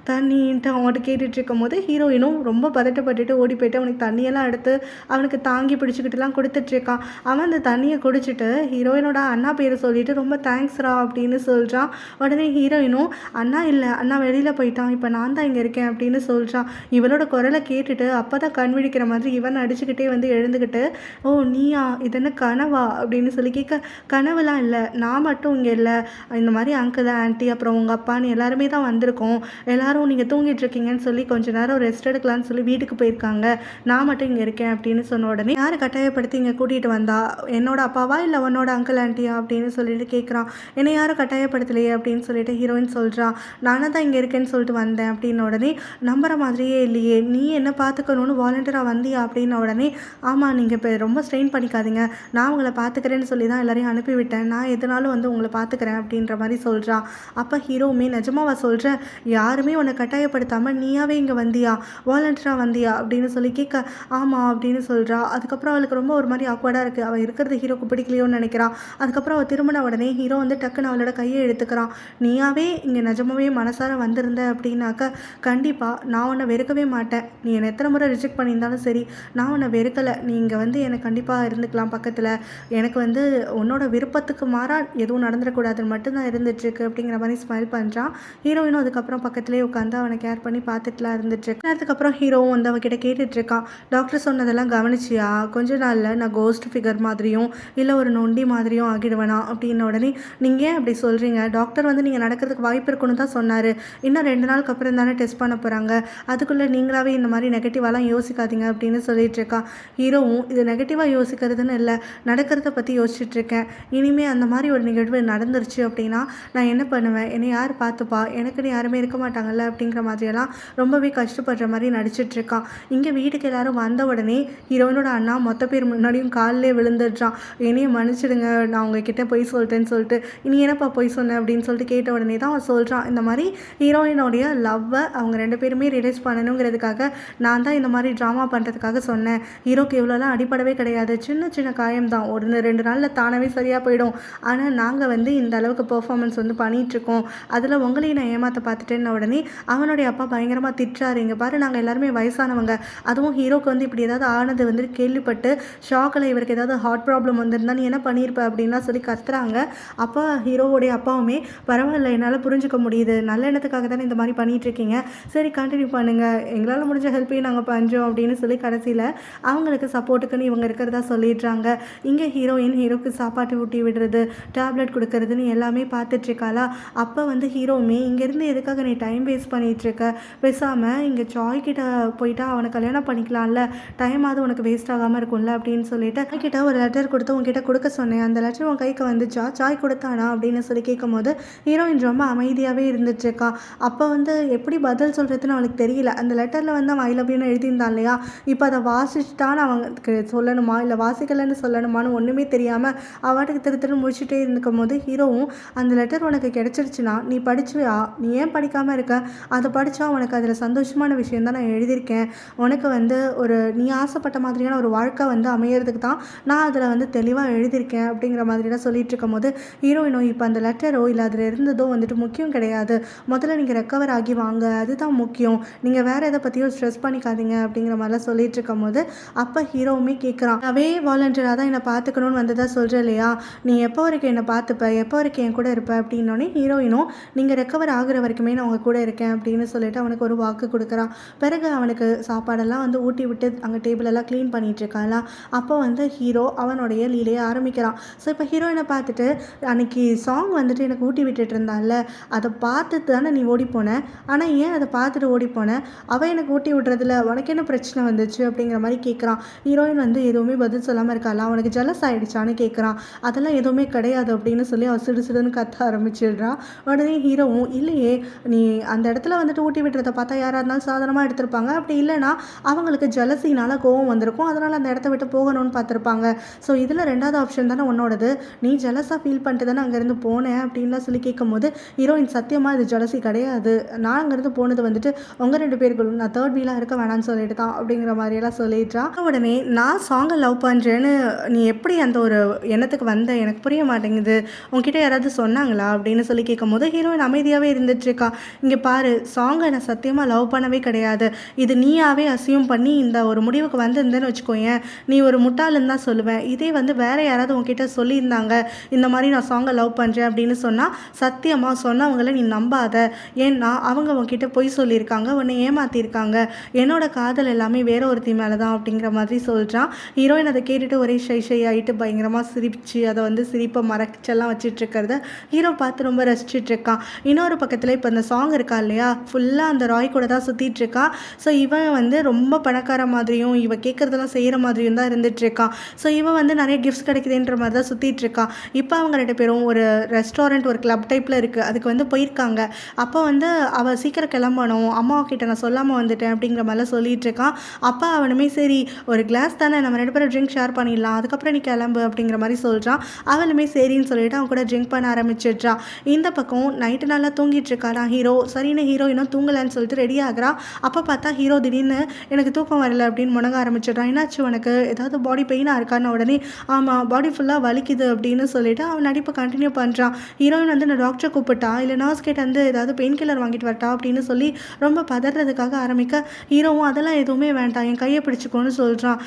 தண்ணின்ட்டு அவன்கிட்ட கேட்டுட்டு இருக்கும்போது ஹீரோயினும் ரொம்ப பதட்டப்பட்டுட்டு ஓடி போயிட்டு அவனுக்கு தண்ணியெல்லாம் எடுத்து அவனுக்கு தாங்கி பிடிச்சிக்கிட்டுலாம் கொடுத்துட்ருக்கான். அவன் அந்த தண்ணியை குடிச்சிட்டு ஹீரோயினோட அண்ணா பேரை சொல்லிட்டு ரொம்ப தேங்க்ஸ்ரா அப்படின்னு சொல்கிறான். உடனே ஹீரோயினும் அண்ணா இல்லை, அண்ணா வெளியில் போயிட்டான், இப்போ நான் தான் இங்கே இருக்கேன் அப்படின்னு சொல்கிறான். இவளோட குரலை கேட்டுட்டு அப்போ தான் கண் விழிக்கிற மாதிரி இவன் அடிச்சுக்கிட்டே வந்து எழுந்துக்கிட்டு, ஓ நீயா, இது என்ன கனவா அப்படின்னு சொல்லி கேட்க, கனவுலாம் இல்லை, நான் மட்டும் இங்கே இல்லை, இந்த மாதிரி அங்கிள் ஆன்ட்டி அப்புறம் உங்கள் அப்பான்னு எல்லாருமே தான் வந்திருக்கோம், எல்லாரும் நீங்கள் தூங்கிட்டு இருக்கீங்கன்னு சொல்லி கொஞ்ச நேரம் ரெஸ்ட் எடுக்கலான்னு சொல்லி வீட்டுக்கு போயிருக்காங்க, நான் மட்டும் இங்கே இருக்கேன் அப்படின்னு சொன்ன உடனே யார் கட்டாயப்படுத்தி இங்கே கூட்டிகிட்டு வந்தா, என்னோட அப்பாவா இல்லை உன்னோட அங்கிள் ஆன்ட்டியா அப்படின்னு சொல்லிட்டு கேட்குறான். என்னை யாரும் கட்டாயப்படுத்தலையே அப்படின்னு சொல்லிட்டு ஹீரோயின் சொல்கிறான். நானே தான் இங்கே இருக்கேன்னு சொல்லிட்டு வந்தேன் அப்படின்னு உடனே, நம்புற மாதிரியே இல்லையே, நீ என்ன பார்த்துக்கணும்னு வாலண்டியராக வந்தியா அப்படின்ன உடனே, ஆமாம் நீங்கள் இப்போ ரொம்ப ஸ்ட்ரெயின் பண்ணிக்காதீங்க, நான் உங்களை பார்த்துக்கிறேன்னு சொல்லி தான் எல்லாரையும் அனுப்பிவிட்டேன், நான் எதனாலும் வந்து உங்களை பார்த்துக்கிறேன் அப்படின்ற மாதிரி சொல்கிறான். அப்போ ஹீரோவுமே நிஜமாவா சொல்கிறேன், யாருமே உன்னை கட்டாயப்படுத்தாமல் நீயாவே இங்கே வந்தியா, வாலண்டியராக வந்தியா அப்படின்னு சொல்லி கேட்க, ஆமாம் அப்படின்னு சொல்கிறா. அதுக்கப்புறம் அவளுக்கு ரொம்ப ஒரு மாதிரி ஆக்வர்டாக இருக்குது, அவள் இருக்கிறது ஹீரோக்கு பிடிக்கலையோன்னு நினைக்கிறான். அதுக்கப்புறம் அவள் திரும்பின உடனே ஹீரோ வந்து டக்குன்னு அவளோட கையை எடுத்துக்கிறான். நீயாவே இங்கே நிஜமாவே மனசார வந்திருந்த அப்படின்னாக்க கண்டிப்பாக நான் உன்னை வெறுக்கவே மாட்டேன், நீ என்னை எத்தனை முறை ரிஜெக்ட் பண்ணியிருந்தாலும் சரி, நான் உன்னை வெறுக்கலை, நீ இங்கே வந்து எனக்கு கண்டிப்பாக இருந்துக்கலாம் பக்கத்தில், எனக்கு வந்து உன்னோட விருப்பத்துக்கு மாறாக எதுவும் நடந்துடக்கூடாதுன்னு மட்டும்தான் இருந்துட்டுருக்கு அப்படிங்கிற மாதிரி ஸ்மைல் பண்ணுறான். ஹீரோயினும் அதுக்கப்புறம் பக்கத்துலேயே உட்காந்து அவனை கேர் பண்ணி பார்த்துட்டுலாம் இருந்துட்டுருக்கு. அதுக்கப்புறம் ஹீரோவும் வந்து அவகிட்ட கேட்டுட்ருக்கான், டாக்டர் சொன்னதெல்லாம் கவனிச்சியா, கொஞ்ச நாளில் நான் கோஸ்ட் ஃபிகர் மாதிரியும் இல்லை ஒரு நொண்டி மாதிரியும் ஆகிடுவேனா அப்படின்ன உடனே, நீங்கள் ஏன் அப்படி சொல்கிறீங்க, டாக்டர் வந்து நீங்கள் நடக்கிறதுக்கு வாய்ப்பு இருக்குன்னு தான் சொன்னார், இன்னும் 2 நாளுக்கு அப்புறம் தானே டெஸ்ட் பண்ண போகிறாங்க, அதுக்குள்ளே நீங்களாவே இந்த மாதிரி நெகட்டிவாலாம் யோசிக்காதீங்க அப்படின்னு சொல்லிகிட்ருக்கான். ஹீரோவும் இது நெகட்டிவாக யோசிக்கிறதுன்னு இல்லை, நடக்கிறத பற்றி யோசிச்சுட்ருக்கேன், இனிமேல் அந்த மாதிரி ஒரு நிகழ்வு நடந்துருச்சு அப்படின்னா நான் என்ன பண்ணுவேன், என்னை யார் பார்த்துப்பா, எனக்குன்னு யாருமே இருக்க மாட்டாங்கல்ல அப்படிங்கிற மாதிரியெல்லாம் ரொம்பவே கஷ்டப்படுற மாதிரி நடிச்சிட்ருக்கான். இங்கே வீட்டுக்கு எல்லாரும் வந்த உடனே ஹீரோயினோட அண்ணா மொத்த பேர் முன்னாடியும் காலிலே விழுந்துடுறான். என்னையை மன்னிச்சிடுங்க, நான் உங்ககிட்ட பொய் சொல்லிட்டேன்னு சொல்லிட்டு, இனி என்னப்பா பொய் சொன்னேன் அப்படின்னு சொல்லிட்டு கேட்ட உடனே தான் அவன் சொல்கிறான், இந்த மாதிரி ஹீரோயினோடைய லவ்வை அவங்க 2 பேருமே ரிலைஸ் பண்ணணுங்கிறதுக்காக நான் தான் இந்த மாதிரி ட்ராமா பண்ணுறதுக்காக சொன்னேன், ஹீரோக்கு இவ்வளோலாம் அடிப்படவே கிடையாது, சின்ன சின்ன காயம் தான், 1-2 நாளில் தானாகவே சரியாக போயிடும், ஆனால் நாங்கள் வந்து இந்த அளவுக்கு பெர்ஃபார்மன்ஸ் வந்து பண்ணிகிட்ருக்கோம், அதில் உங்களையும் நான் ஏமாற்ற பார்த்துட்டேன்ன உடனே அவனுடைய அப்பா பயங்கரமாக திட்டுறாரு, இங்கே பாரு நாங்கள் எல்லாருமே வயசானவங்க, அதுவும் ஹீரோக்கு வந்து இப்படி ஏதாவது ஆனது வந்து கேள்விப்பட்டு ஷாக்கில் இவருக்கு ஏதாவது ஹார்ட் ப்ராப்ளம் வந்திருந்தா நீ என்ன பண்ணியிருப்ப அப்படின்லாம் சொல்லி கத்துறாங்க. அப்போ ஹீரோவுடைய அப்பாவுமே, பரவாயில்ல என்னால் புரிஞ்சுக்க முடியுது, நல்ல எண்ணத்துக்காக தானே இந்த மாதிரி பண்ணிகிட்ருக்கீங்க, சரி கண்டினியூ பண்ணுங்கள், எங்களால் முடிஞ்ச ஹெல்ப்பையும் நாங்கள் பண்ணுறோம் அப்படின்னு சொல்லி கடைசியில் அவங்களுக்கு சப்போர்ட்டுக்குன்னு இவங்க இருக்கிறதா சொல்லிடுறாங்க. இங்கே ஹீரோயின் ஹீரோக்கு சாப்பாட்டு ஊட்டி விடுறது, டேப்லெட் கொடுக்கறதுன்னு எல்லாமே பார்த்துட்ருக்காளா. அப்போ வந்து ஹீரோவுமே, இங்கேருந்து எதுக்காக நீ டைம் வேஸ்ட் பண்ணிகிட்ருக்க, பேசாமல் இங்கே சாய் கிட்ட போயிட்டா அவனை கல்யாணம் பண்ணிக்கலாம்ல, டைமாவது உனக்கு வேஸ்ட் ஆகாமல் இருக்கும்ல அப்படின்னு சொல்லிட்டு கிட்ட ஒரு லெட்டர் கொடுத்து உங்ககிட்ட கொடுக்க சொன்னேன், அந்த லெட்டர் உன் கைக்கு வந்துச்சா, சாய் கொடுத்தானா அப்படின்னு சொல்லி கேட்கும்போது ஹீரோயின் ரொம்ப அமைதியாகவே இருந்துட்டுருக்கா. அப்போ வந்து எப்படி பதில் சொல்கிறதுன்னு அவளுக்கு தெரியல. அந்த லெட்டரில் வந்து அவன் ஐ லவ் யூன்னு எழுதியிருந்தான் இல்லையா, இப்போ அதை வாசிச்சுட்டான்னு அவனுக்கு சொல்லணுமா இல்லை வாசிக்கலைன்னு சொல்லணுமான்னு ஒன்றுமே தெரியாமல் அவாட்டுக்கு திரு முடிச்சுட்டே இருந்துக்கும் போது ஹீரோவும், அந்த லெட்டர் உனக்கு கிடச்சிருச்சுன்னா நீ படிச்சுயா, நீ ஏன் படிக்காமல் இருக்க, அதை படித்தா உனக்கு அதில் சந்தோஷமான விஷயம் தான் நான் எழுதியிருக்கேன், உனக்கு வந்து ஒரு நீ ஆசைப்பட்ட மாதிரியான ஒரு வாழ்க்கை வந்து அமையறதுக்கு தான் நான் அதில் வந்து தெளிவாக எழுதியிருக்கேன் அப்படிங்கிற மாதிரிலாம் சொல்லிட்டு இருக்கும் போது ஹீரோயினோ, இப்போ அந்த லெட்டரோ இல்லை அதில் இருந்ததோ வந்துட்டு முக்கியம் கிடையாது, முதல்ல நீங்கள் ரெக்கவர் ஆகி வாங்க, அதுதான் முக்கியம், நீங்கள் வேறு எதை பற்றியும் ஸ்ட்ரெஸ் பண்ணிக்காதீங்க அப்படிங்கிற மாதிரிலாம் சொல்லிட்டு இருக்கும் போது அப்போ ஹீரோவுமே கேட்குறான், அவே வாலண்டியராக தான் என்னை பார்த்துக்கணும்னு வந்ததாக சொல்கிறேன் இல்லையா, நீ எப்போ வரைக்கும் என்னை பார்த்துப்ப, எப்போ வரைக்கும் என் கூட இருப்ப அப்படின்னோடனே ஹீரோயினும், நீங்கள் ரெக்கவர் ஆகுற வரைக்குமே நான் உங்கள் கூட இருக்கேன் அப்படின்னு சொல்லிட்டு அவனுக்கு ஒரு வாக்கு கொடுக்குறான். பிறகு அவனுக்கு சாப்பாடெல்லாம் வந்து ஊட்டி விட்டு அங்கே டேபிளெல்லாம் க்ளீன் பண்ணிகிட்ருக்காளா. அப்போ வந்து ஹீரோ அவனுடைய லீலையை ஆரம்பிக்கிறான். ஸோ இப்போ ஹீரோயினை பார்த்துட்டு, அன்றைக்கி சாங் வந்துட்டு எனக்கு ஊட்டி விட்டுட்டு இருந்தால, அதை பார்த்துட்டு தானே நீ ஓடி போன, ஆனால் ஏன் அதை பார்த்துட்டு ஓடி போன, அவள் எனக்கு ஊட்டி விட்றதுல உனக்கு என்ன பிரச்சனை வந்துச்சு அப்படிங்கிற மாதிரி கேட்குறான். ஹீரோயின் வந்து எதுவுமே பதில் சொல்லாமல் இருக்காளா. அவனுக்கு ஜலஸ் ஆகிடுச்சான்னு கேட்குறான். அதெல்லாம் எதுவுமே கிடையாது அப்படின்னு சொல்லி அவள் சிடுன்னு கத்த ஆரம்பிச்சிடுறான். உடனே ஹீரோவும், இல்லையே நீ அந்த இடத்துல வந்துட்டு ஊட்டி விட்டுறதை பார்த்தா யாராக இருந்தாலும் சாதாரணமாக எடுத்திருப்பாங்க, அப்படி இல்லைனா அவங்களுக்கு ஜலசினால் கோவம் வந்திருக்கும், அதனால் அந்த இடத்த விட்டு போகணும்னு பார்த்துருப்பாங்க, ஸோ இதில் 2வது ஆப்ஷன் தானே உன்னோடது, நீ ஜலஸாக ஃபீல் பண்ணிட்டு தானே அங்கேருந்து போனேன் அப்படின்லாம் சொல்லி கேட்கும்போது ஹீரோயின், சத்தியமாக இது ஜலசி கிடையாது, நான் அங்கேருந்து போனது வந்துட்டு உங்கள் 2 பேர்களும் நான் 3rd வீலாக இருக்க வேணான்னு சொல்லிட்டு தான் அப்படிங்கிற மாதிரியெல்லாம் சொல்லிடுறான். உடனே நான் சாங்கை லவ் பண்ணுறேன்னு நீ எப்படி அந்த ஒரு எண்ணத்துக்கு வந்த, எனக்கு புரிய மாட்டேங்குது, உங்ககிட்ட யாராவது யாராவது சொன்னாங்களா அப்படின்னு சொல்லி கேட்கும்போது ஹீரோயின் அமைதியாகவே இருந்துட்டுருக்கா. இங்கே பாரு, சாங்கை நான் சத்தியமாக லவ் பண்ணவே கிடையாது. இது நீயாவே அசியூம் பண்ணி இந்த ஒரு முடிவுக்கு வந்திருந்தேன்னு வச்சுக்கோயேன், நீ ஒரு முட்டாளுன்னு தான் சொல்லுவேன். இதே வந்து வேற யாராவது உன்கிட்ட சொல்லியிருந்தாங்க இந்த மாதிரி நான் சாங்கை லவ் பண்ணுறேன் அப்படின்னு சொன்னால் சத்தியமாக சொன்னவங்கள நீ நம்பாத. ஏன்னா அவங்க உன்கிட்ட பொய் சொல்லியிருக்காங்க, உன்னை ஏமாற்றிருக்காங்க. என்னோட காதல் எல்லாமே வேற ஒருத்தி மேலே தான் அப்படிங்கிற மாதிரி சொல்கிறான். ஹீரோயின் அதை கேட்டுட்டு ஒரே ஷை ஆகிட்டு பயங்கரமாக சிரிச்சு அதை வந்து சிரிப்பை மறைச்செல்லாம் வச்சிட்ருக்கிறத ஹீரோ பார்த்து ரொம்ப ரசிச்சிட்ருக்கான். இன்னொரு பக்கத்தில் இப்போ இந்த சாங் இருக்கா இல்லையா, ஃபுல்லாக அந்த ராய் கூட தான் சுற்றிட்டுருக்கான். ஸோ இவன் வந்து ரொம்ப பணக்கார மாதிரியும் இவன் கேட்குறதெல்லாம் செய்கிற மாதிரியும் தான் இருந்துகிட்ருக்கான். ஸோ இவன் வந்து நிறைய கிஃப்ட்ஸ் கிடைக்குதுன்ற மாதிரி தான் சுற்றிட்டுருக்கான். இப்போ அவங்க 2 பேரும் ஒரு ரெஸ்டாரண்ட், ஒரு கிளப் டைப்பில் இருக்குது, அதுக்கு வந்து போயிருக்காங்க. அப்போ வந்து அவள் சீக்கிரம் கிளம்பணும், அம்மா கிட்ட நான் சொல்லாமல் வந்துட்டேன் அப்படிங்கிற மாதிரிலாம் சொல்லிட்டு இருக்கான். அப்பா அவனுமே சரி ஒரு கிளாஸ் தானே, நம்ம 2 பேரும் ட்ரிங்க் ஷேர் பண்ணிடலாம், அதுக்கப்புறம் நீ கிளம்பு அப்படிங்கிற மாதிரி சொல்கிறான். அவளுமே சரின்னு சொல்லிட்டு அவன் கூட ட்ரிங்க் பண்ண ஆரம்பிச்சிடுறான். இந்த பக்கம் நைட்டு நல்லா தூங்கிட்டு இருக்கானா ஹீரோ. சரின்னு ஹீரோ இன்னும் தூங்கலைன்னு சொல்லிட்டு ரெடி ஆகிறா. அப்போ பார்த்தா ஹீரோ திடீர்னு எனக்கு தூக்கம் வரல அப்படின்னு முணங்க ஆரம்பிச்சிடுறான். என்னாச்சு உனக்கு, ஏதாவது பாடி பெயினாக இருக்கான்னு உடனே ஆமாம் பாடி ஃபுல்லாக வலிக்குது அப்படின்னு சொல்லிட்டு அவன் நடிப்பை கண்டினியூ பண்ணுறான். ஹீரோயின் வந்து நான் டாக்டரை கூப்பிட்டா இல்லை நர்ஸ் கிட்ட வந்து ஏதாவது பெயின் கில்லர் வாங்கிட்டு வரட்டா அப்படின்னு சொல்லி ரொம்ப பதறதுக்காக ஆரம்பிக்க ஹீரோவும் அதெல்லாம் எதுவுமே வேண்டாம் என் கையை பிடிச்சிக்கோன்னு சொல்கிறான்.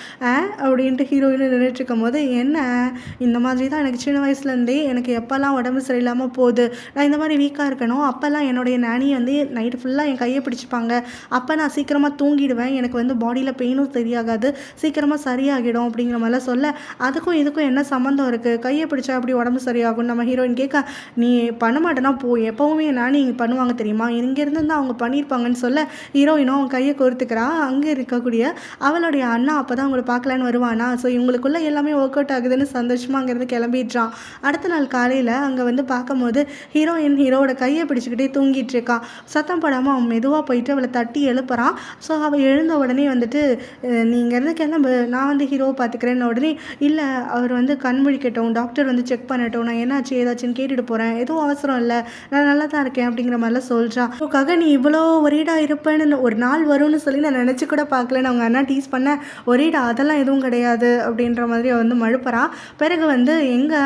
அப்படின்ட்டு ஹீரோயின் நின்றுட்டு இருக்கும் போது என்ன இந்த மாதிரி தான் எனக்கு சின்ன வயசுலேருந்தே எனக்கு எப்போல்லாம் உடம்பு சரியில்லாமல் போகுது, நான் இந்த மாதிரி வீக்காக இருக்கணும், அப்போல்லாம் என்னுடைய நானி வந்து நைட்டு ஃபுல்லாக என் கையை பிடிச்சிப்பாங்க, அப்போ நான் சீக்கிரமாக தூங்கிடுவேன், எனக்கு வந்து பாடியில் பெயினும் சரியாகாது, சீக்கிரமாக சரியாகிடும் அப்படிங்கிற மாதிரிலாம் சொல்ல அதுக்கும் இதுக்கும் என்ன சம்மந்தம் இருக்குது, கையை பிடிச்சா அப்படி உடம்பு சரியாகும் நம்ம ஹீரோயின் கேட்க நீ பண்ண மாட்டேன்னா போ, எப்போவுமே நானி இங்கே பண்ணுவாங்க தெரியுமா, இங்கேருந்து தான் அவங்க பண்ணியிருப்பாங்கன்னு சொல்ல ஹீரோயினும் அவன் கையை கோர்த்துக்கிறான். அங்கே இருக்கக்கூடிய அவளுடைய அண்ணா அப்போ தான் அவங்கள பார்க்கலான்னு வருவானா. ஸோ இவங்களுக்குள்ளே எல்லாமே ஒர்க் அவுட் ஆகுதுன்னு சந்தோஷமாக அங்கேருந்து கிளம்பிடுறான். அடுத்த நாள் காலையில் அங்கே வந்து பார்க்கும்போது ஹீரோவோட கையை பிடிச்சிக்கிட்டே தூங்கிட்டு இருக்கான். சத்தம் போடாமல் அவன் மெதுவாக போயிட்டு அவளை தட்டி எழுப்புறான். ஸோ அவள் எழுந்த உடனே வந்துட்டு நீ இங்கேருந்து கிளம்பு, நான் வந்து ஹீரோவை பார்த்துக்கிறேன்னு உடனே இல்லை அவர் வந்து கண் முழிக்கட்டும், டாக்டர் வந்து செக் பண்ணட்டும், நான் என்னாச்சு ஏதாச்சுன்னு கேட்டுட்டு போகிறேன், எதுவும் அவசரம் இல்லை, நான் நல்லா தான் இருக்கேன் அப்படிங்கிற மாதிரிலாம் சொல்கிறான். அதுக்காக நீ இவ்வளோ ஒரீடாக இருப்பேன்னு ஒரு நாள் வரும்னு சொல்லி நான் நினச்சி கூட பார்க்கலன்னு அவங்க அண்ணா டீஸ் பண்ண ஒரீடா அதெல்லாம் எதுவும் கிடையாது அப்படின்ற மாதிரி அவள் வந்து மழுப்புறான். பிறகு வந்து எங்கே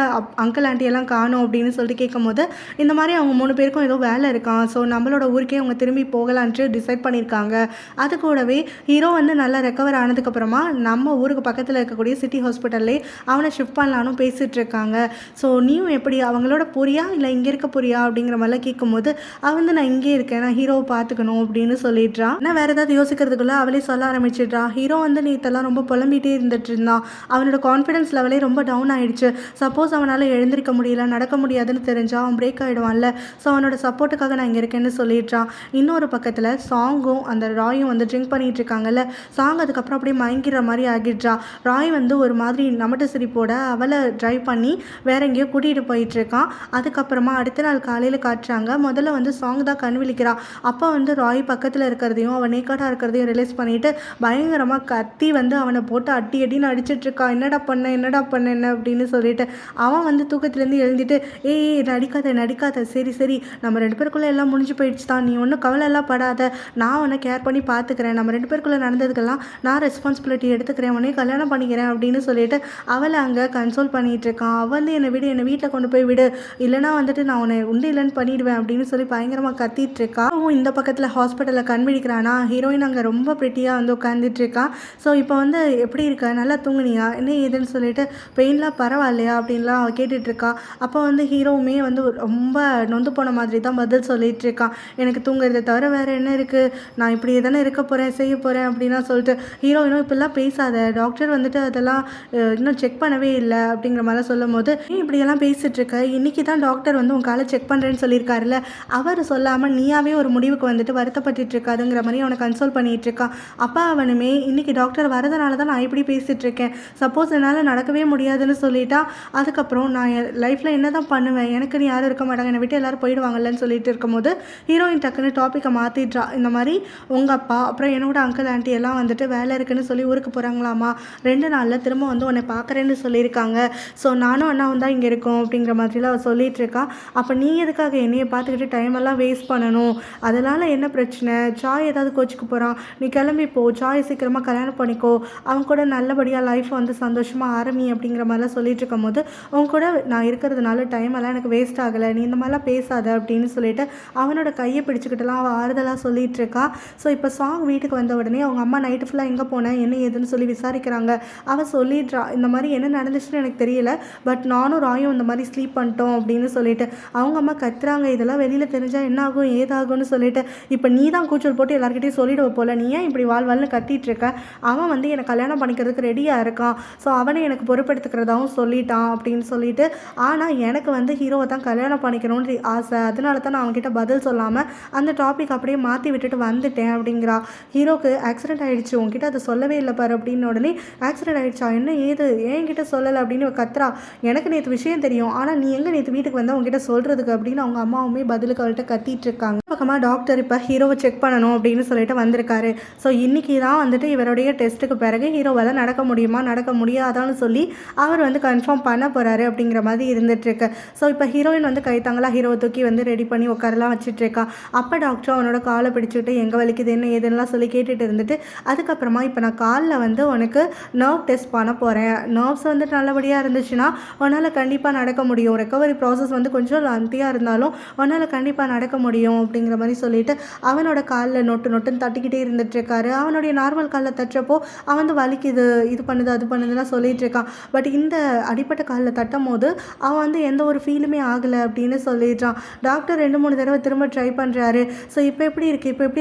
அங்கிள் ஆண்டி எல்லாம் காணும் அப்படின்னு சொல்லிட்டு கேட்கும் போது இந்த மாதிரி அவங்க 3 பேருக்கும் ஏதோ வேலை இருக்கான், ஸோ நம்மளோட ஊருக்கே அவங்க திரும்பி போகலான்ட்டு டிசைட் பண்ணியிருக்காங்க. அது கூடவே ஹீரோ வந்து நல்லா ரெக்கவர் ஆனதுக்கப்புறமா நம்ம ஊருக்கு பக்கத்தில் இருக்கக்கூடிய சிட்டி ஹாஸ்பிட்டல்லே அவனை ஷிஃப்ட் பண்ணலான்னு பேசிகிட்டு இருக்காங்க. ஸோ நீயும் எப்படி அவங்களோட போறியா இல்லை இங்கே இருக்க போறியா அப்படிங்கிற மாதிரிலாம் கேட்கும்போது அவன் வந்து நான் இங்கே இருக்கேன், நான் ஹீரோவை பார்த்துக்கணும் அப்படின்னு சொல்லிடுறான். ஆனால் வேறு ஏதாவது யோசிக்கிறதுக்குள்ளே அவளே சொல்ல ஆரம்பிச்சிடுறா. ஹீரோ வந்து நேற்றெல்லாம் ரொம்ப புலம்பிகிட்டே இருந்துட்டு இருந்தான், அவனோட கான்ஃபிடன்ஸ் லெவலே ரொம்ப டவுன் ஆகிடுச்சு, சப்போஸ் அவனால் எழுந்திருக்க முடியல நடக்க முடியாதுன்னு தெரிஞ்சால் அவன் பிரேக் ஆகிடுவான்ல, ஸோ அவனோட சப்போர்ட்டுக்காக நான் இங்கே இருக்கேன்னு சொல்லிடுறான். இன்னொரு பக்கத்தில் சாங்கும் அந்த ராயும் வந்து ட்ரிங்க் பண்ணிகிட்டு இருக்காங்கல்ல, சாங் அதுக்கப்புறம் அப்படியே மயங்கிற மாதிரி ஆகிடுறா. ராய் வந்து ஒரு மாதிரி நமட்டு சிரிப்போட அவளை ட்ரைவ் பண்ணி வேற எங்கேயோ கூட்டிகிட்டு போயிட்டுருக்கான். அதுக்கப்புறமா அடுத்த நாள் காலையில் காட்டுறாங்க. முதல்ல வந்து சாங் தான் கண் விழிக்கிறா. அப்போ வந்து ராய் பக்கத்தில் இருக்கிறதையும் அவன் நேக்காட்டாக இருக்கிறதையும் ரிலீஸ் பண்ணிவிட்டு பயங்கரமாக கத்தி வந்து அவனை போட்டு அடின்னு அடிச்சிட்ருக்கா. என்னடா பண்ண என்ன அப்படின்னு சொல்லிட்டு அவன் வந்து தூக்கத்துலேருந்து எழுந்திட்டு ஏய் நடிக்காத சரி நம்ம 2 பேருக்குள்ளே எல்லாம் முடிஞ்சு போயிடுச்சு தான், நீ ஒன்றும் கவலை எல்லாம் படாத, நான் உன்னை கேர் பண்ணி பார்த்துக்கிறேன், நம்ம 2 பேருக்குள்ளே நடந்ததுக்கெல்லாம் நான் ரெஸ்பான்சிபிலிட்டி எடுத்துக்கிறேன், உடனே கல்யாணம் பண்ணிக்கிறேன் அப்படின்னு சொல்லிட்டு அவளை அங்கே கன்சோல் பண்ணிகிட்டு இருக்கான். அவன் வந்து என்னை வீட்டில் கொண்டு போய் விடு, இல்லைனா வந்துட்டு நான் உன்னை உண்டு இல்லைன்னு பண்ணிடுவேன் அப்படின்னு சொல்லி பயங்கரமாக கத்திட்டு இருக்கா. அவன் இந்த பக்கத்தில் ஹாஸ்பிட்டலில் கண் விழிக்கிறானா. ஹீரோயின் அங்கே ரொம்ப பிரிட்டியாக வந்து உட்காந்துட்டு இருக்கா. ஸோ இப்போ வந்து எப்படி இருக்க, நல்லா தூங்குனியா, என்ன ஏதுன்னு சொல்லிட்டு பெயின்லாம் பரவாயில்லையா அப்படின்லாம் கேட்டுட்ருக்கா. அப்போ வந்து ஹீரோவுமே வந்து ரொம்ப நொந்து போன மாதிரி தான் பதில் சொல்லிட்டு இருக்கான். எனக்கு தூங்குறதை தவிர வேறு என்ன இருக்குது, நான் இப்படி தானே இருக்க போகிறேன் செய்ய போகிறேன் அப்படின்னா சொல்லிட்டு ஹீரோயினும் இப்படிலாம் பேசாத, டாக்டர் வந்துட்டு அதெல்லாம் இன்னும் செக் பண்ணவே இல்லை அப்படிங்கிற மாதிரிலாம் சொல்லும் போது இப்படியெல்லாம் பேசிகிட்ருக்க, இன்றைக்கி தான் டாக்டர் வந்து உன் காலை செக் பண்ணுறேன்னு சொல்லியிருக்காருல்ல, அவர் சொல்லாமல் நீயாவே ஒரு முடிவுக்கு வந்துட்டு வருத்தப்பட்டு இருக்காதுங்கிற மாதிரி அவனை கன்சோல் பண்ணிகிட்டு இருக்கான். அப்பா அவனுமே இன்றைக்கி டாக்டர் வரதுனால தான் நான் இப்படி பேசிகிட்டு இருக்கேன், சப்போஸ் என்னால் நடக்கவே முடியாதுன்னு சொல்லிட்டா அதுக்கப்புறம் நான் என் லைஃப்பில் என்ன தான் பண்ணுவேன், எனக்குன்னு யாரும் இருக்க மாட்டாங்க, என்னை விட்டு எல்லோரும் போயிடுவாங்கல்லன்னு சொல்லிட்டு இருக்கும்போது ஹீரோயின் டக்குன்னு டாப்பிக்கை மாற்றிடுறா. இந்த மாதிரி உங்கள் அப்பா அப்புறம் என்னோட அங்கிள் ஆண்டி எல்லாம் வந்துட்டு வேலை இருக்குன்னு சொல்லி ஊருக்கு போகிறாங்களாமா, 2 நாளில் திரும்ப வந்து உன்னை பார்க்குறேன்னு சொல்லியிருக்காங்க, ஸோ நானும் அண்ணாவும் தான் இங்கே இருக்கோம் அப்படிங்கிற மாதிரிலாம் அவள் சொல்லிகிட்டு இருக்கா. அப்போ நீ எதுக்காக என்னையை பார்த்துக்கிட்டு டைமெல்லாம் வேஸ்ட் பண்ணணும், அதனால் என்ன பிரச்சனை, சாய் ஏதாவது கோச்சிக்கு போகிறான், நீ கிளம்பி போ, சாய் சீக்கிரமாக கல்யாணம் பண்ணிக்கோ, அவங்க கூட நல்லபடியாக லைஃப் வந்து சந்தோஷமாக ஆரம்பி அப்படிங்கிற மாதிரிலாம் சொல்லிட்டு இருக்கும் போது அவங்க கூட நான் இருக்கிறதுனால டைம் எல்லாம் எனக்கு வேஸ்ட் ஆகலை, நீ இந்த மாதிரிலாம் பேசாத அப்படின்னு சொல்லிட்டு அவனோட கையை பிடிச்சிக்கிட்டுலாம் அவள் ஆறுதலாக சொல்லிட்டு இருக்கா. ஸோ இப்போ சாங் வீட்டுக்கு வந்த உடனே அவங்க அம்மா நைட்டு ஃபுல்லாக எங்கே போனேன் என்ன ஏதுன்னு சொல்லி விசாரிக்கிறாங்க. அவள் சொல்லிடுறா, இந்த மாதிரி என்ன நடந்துச்சுன்னு எனக்கு தெரியல, பட் நானும் ராயும் இந்த மாதிரி ஸ்லீப் பண்ணிட்டோம் அப்படின்னு சொல்லிட்டு. அவங்க அம்மா கத்துறாங்க, இதெல்லாம் வெளியில் தெரிஞ்சால் என்ன ஆகும் ஏதாகும்னு சொல்லிட்டு. இப்போ நீ தான் கூச்சல் போட்டு எல்லாருக்கிட்டையும் சொல்லிடுவ போல, நீ ஏன் இப்படி வாழ்வாள்னு கத்திட்டு இருக்க, அவன் வந்து என்னை கல்யாணம் பண்ணிக்கிறதுக்கு ரெடியாக இருக்கான், ஸோ அவனை எனக்கு பொறுப்பெடுத்துக்கிறதாவும் சொல்லிட்டான் அப்படின்னு சொல்லிட்டு. ஆனால் எனக்கு வந்து ஹீரோவை தான் கல்யாணம் பண்ணிக்கணும்னு ஆசை, அதனால தான் நான் அவன்கிட்ட பதில் சொல்லாமல் அந்த டாபிக் அப்படியே மாற்றி விட்டுட்டு வந்துட்டேன் அப்படிங்கிறா. ஹீரோக்கு ஆக்சிடென்ட் ஆகிடுச்சு, உங்ககிட்ட அதை சொல்லவே இல்லை பாரு அப்படின்னு. உடனே ஆக்சிடென்ட் ஆகிடுச்சா, என்ன ஏது என்கிட்ட சொல்லலை அப்படின்னு கத்துறா. எனக்கு நேற்று விஷயம் தெரியும், ஆனால் நீ எங்கே நேற்று வீட்டுக்கு வந்தால் உங்ககிட்ட சொல்கிறதுக்கு அப்படின்னு அவங்க அம்மாவுமே பதிலுக்கு அவள்கிட்ட கத்திட்டு இருக்காங்க. பக்கமாக டாக்டர் இப்போ ஹீரோவை செக் பண்ணணும் அப்படின்னு சொல்லிட்டு வந்திருக்காரு. ஸோ இன்றைக்கி தான் வந்துட்டு இவருடைய டெஸ்ட்டுக்கு பிறகு ஹீரோவால் நடக்க முடியுமா நடக்க முடியாதான்னு சொல்லி அவர் வந்து கன்ஃபார்ம் பண்ண போகிறாரு அப்படிங்கிற மாதிரி இருந்துகிட்ருக்கு. ஸோ இப்போ ஹீரோயின் வந்து கைத்தாங்களாக ஹீரோவை தூக்கி வந்து ரெடி பண்ணி உட்காரலாம் வச்சுட்ருக்கா. அப்போ டாக்டர் அவனோட காலை பிடிச்சிட்டு எங்கே வலிக்குது என்ன ஏதுன்னெலாம் சொல்லி கேட்டுட்டு இருந்துட்டு, அதுக்கப்புறமா இப்போ நான் காலில் வந்து உனக்கு நர்வ் டெஸ்ட் பண்ண போகிறேன், நர்வ்ஸ் வந்து நல்லபடியாக இருந்துச்சுன்னா உன்னால் கண்டிப்பாக நடக்க முடியும், ரெக்கவரி ப்ராசஸ் வந்து கொஞ்சம் லந்தியாக இருந்தாலும் உன்னால் கண்டிப்பாக நடக்க முடியும் அப்படிங்கிற மாதிரி சொல்லிட்டு அவனோட காலில் நொட்டுன்னு தட்டிக்கிட்டே இருந்துகிட்ருக்காரு. அவனுடைய நார்மல் காலில் தட்டுறப்போ அவன் வந்து வலிக்குது இது பண்ணுது அது பண்ணுதுலாம் சொல்லிகிட்டு இருக்கான். பட் இந்த அடிப்பட்ட காலில் தட்டும் போது அவன் வந்து எந்த ஒரு ஃபீலுமே ஆகலை அப்படின்னு சொல்லிடுறான். டாக்டர் 2-3 தடவை திரும்ப ட்ரை பண்ணுறாரு. ஸோ இப்போ எப்படி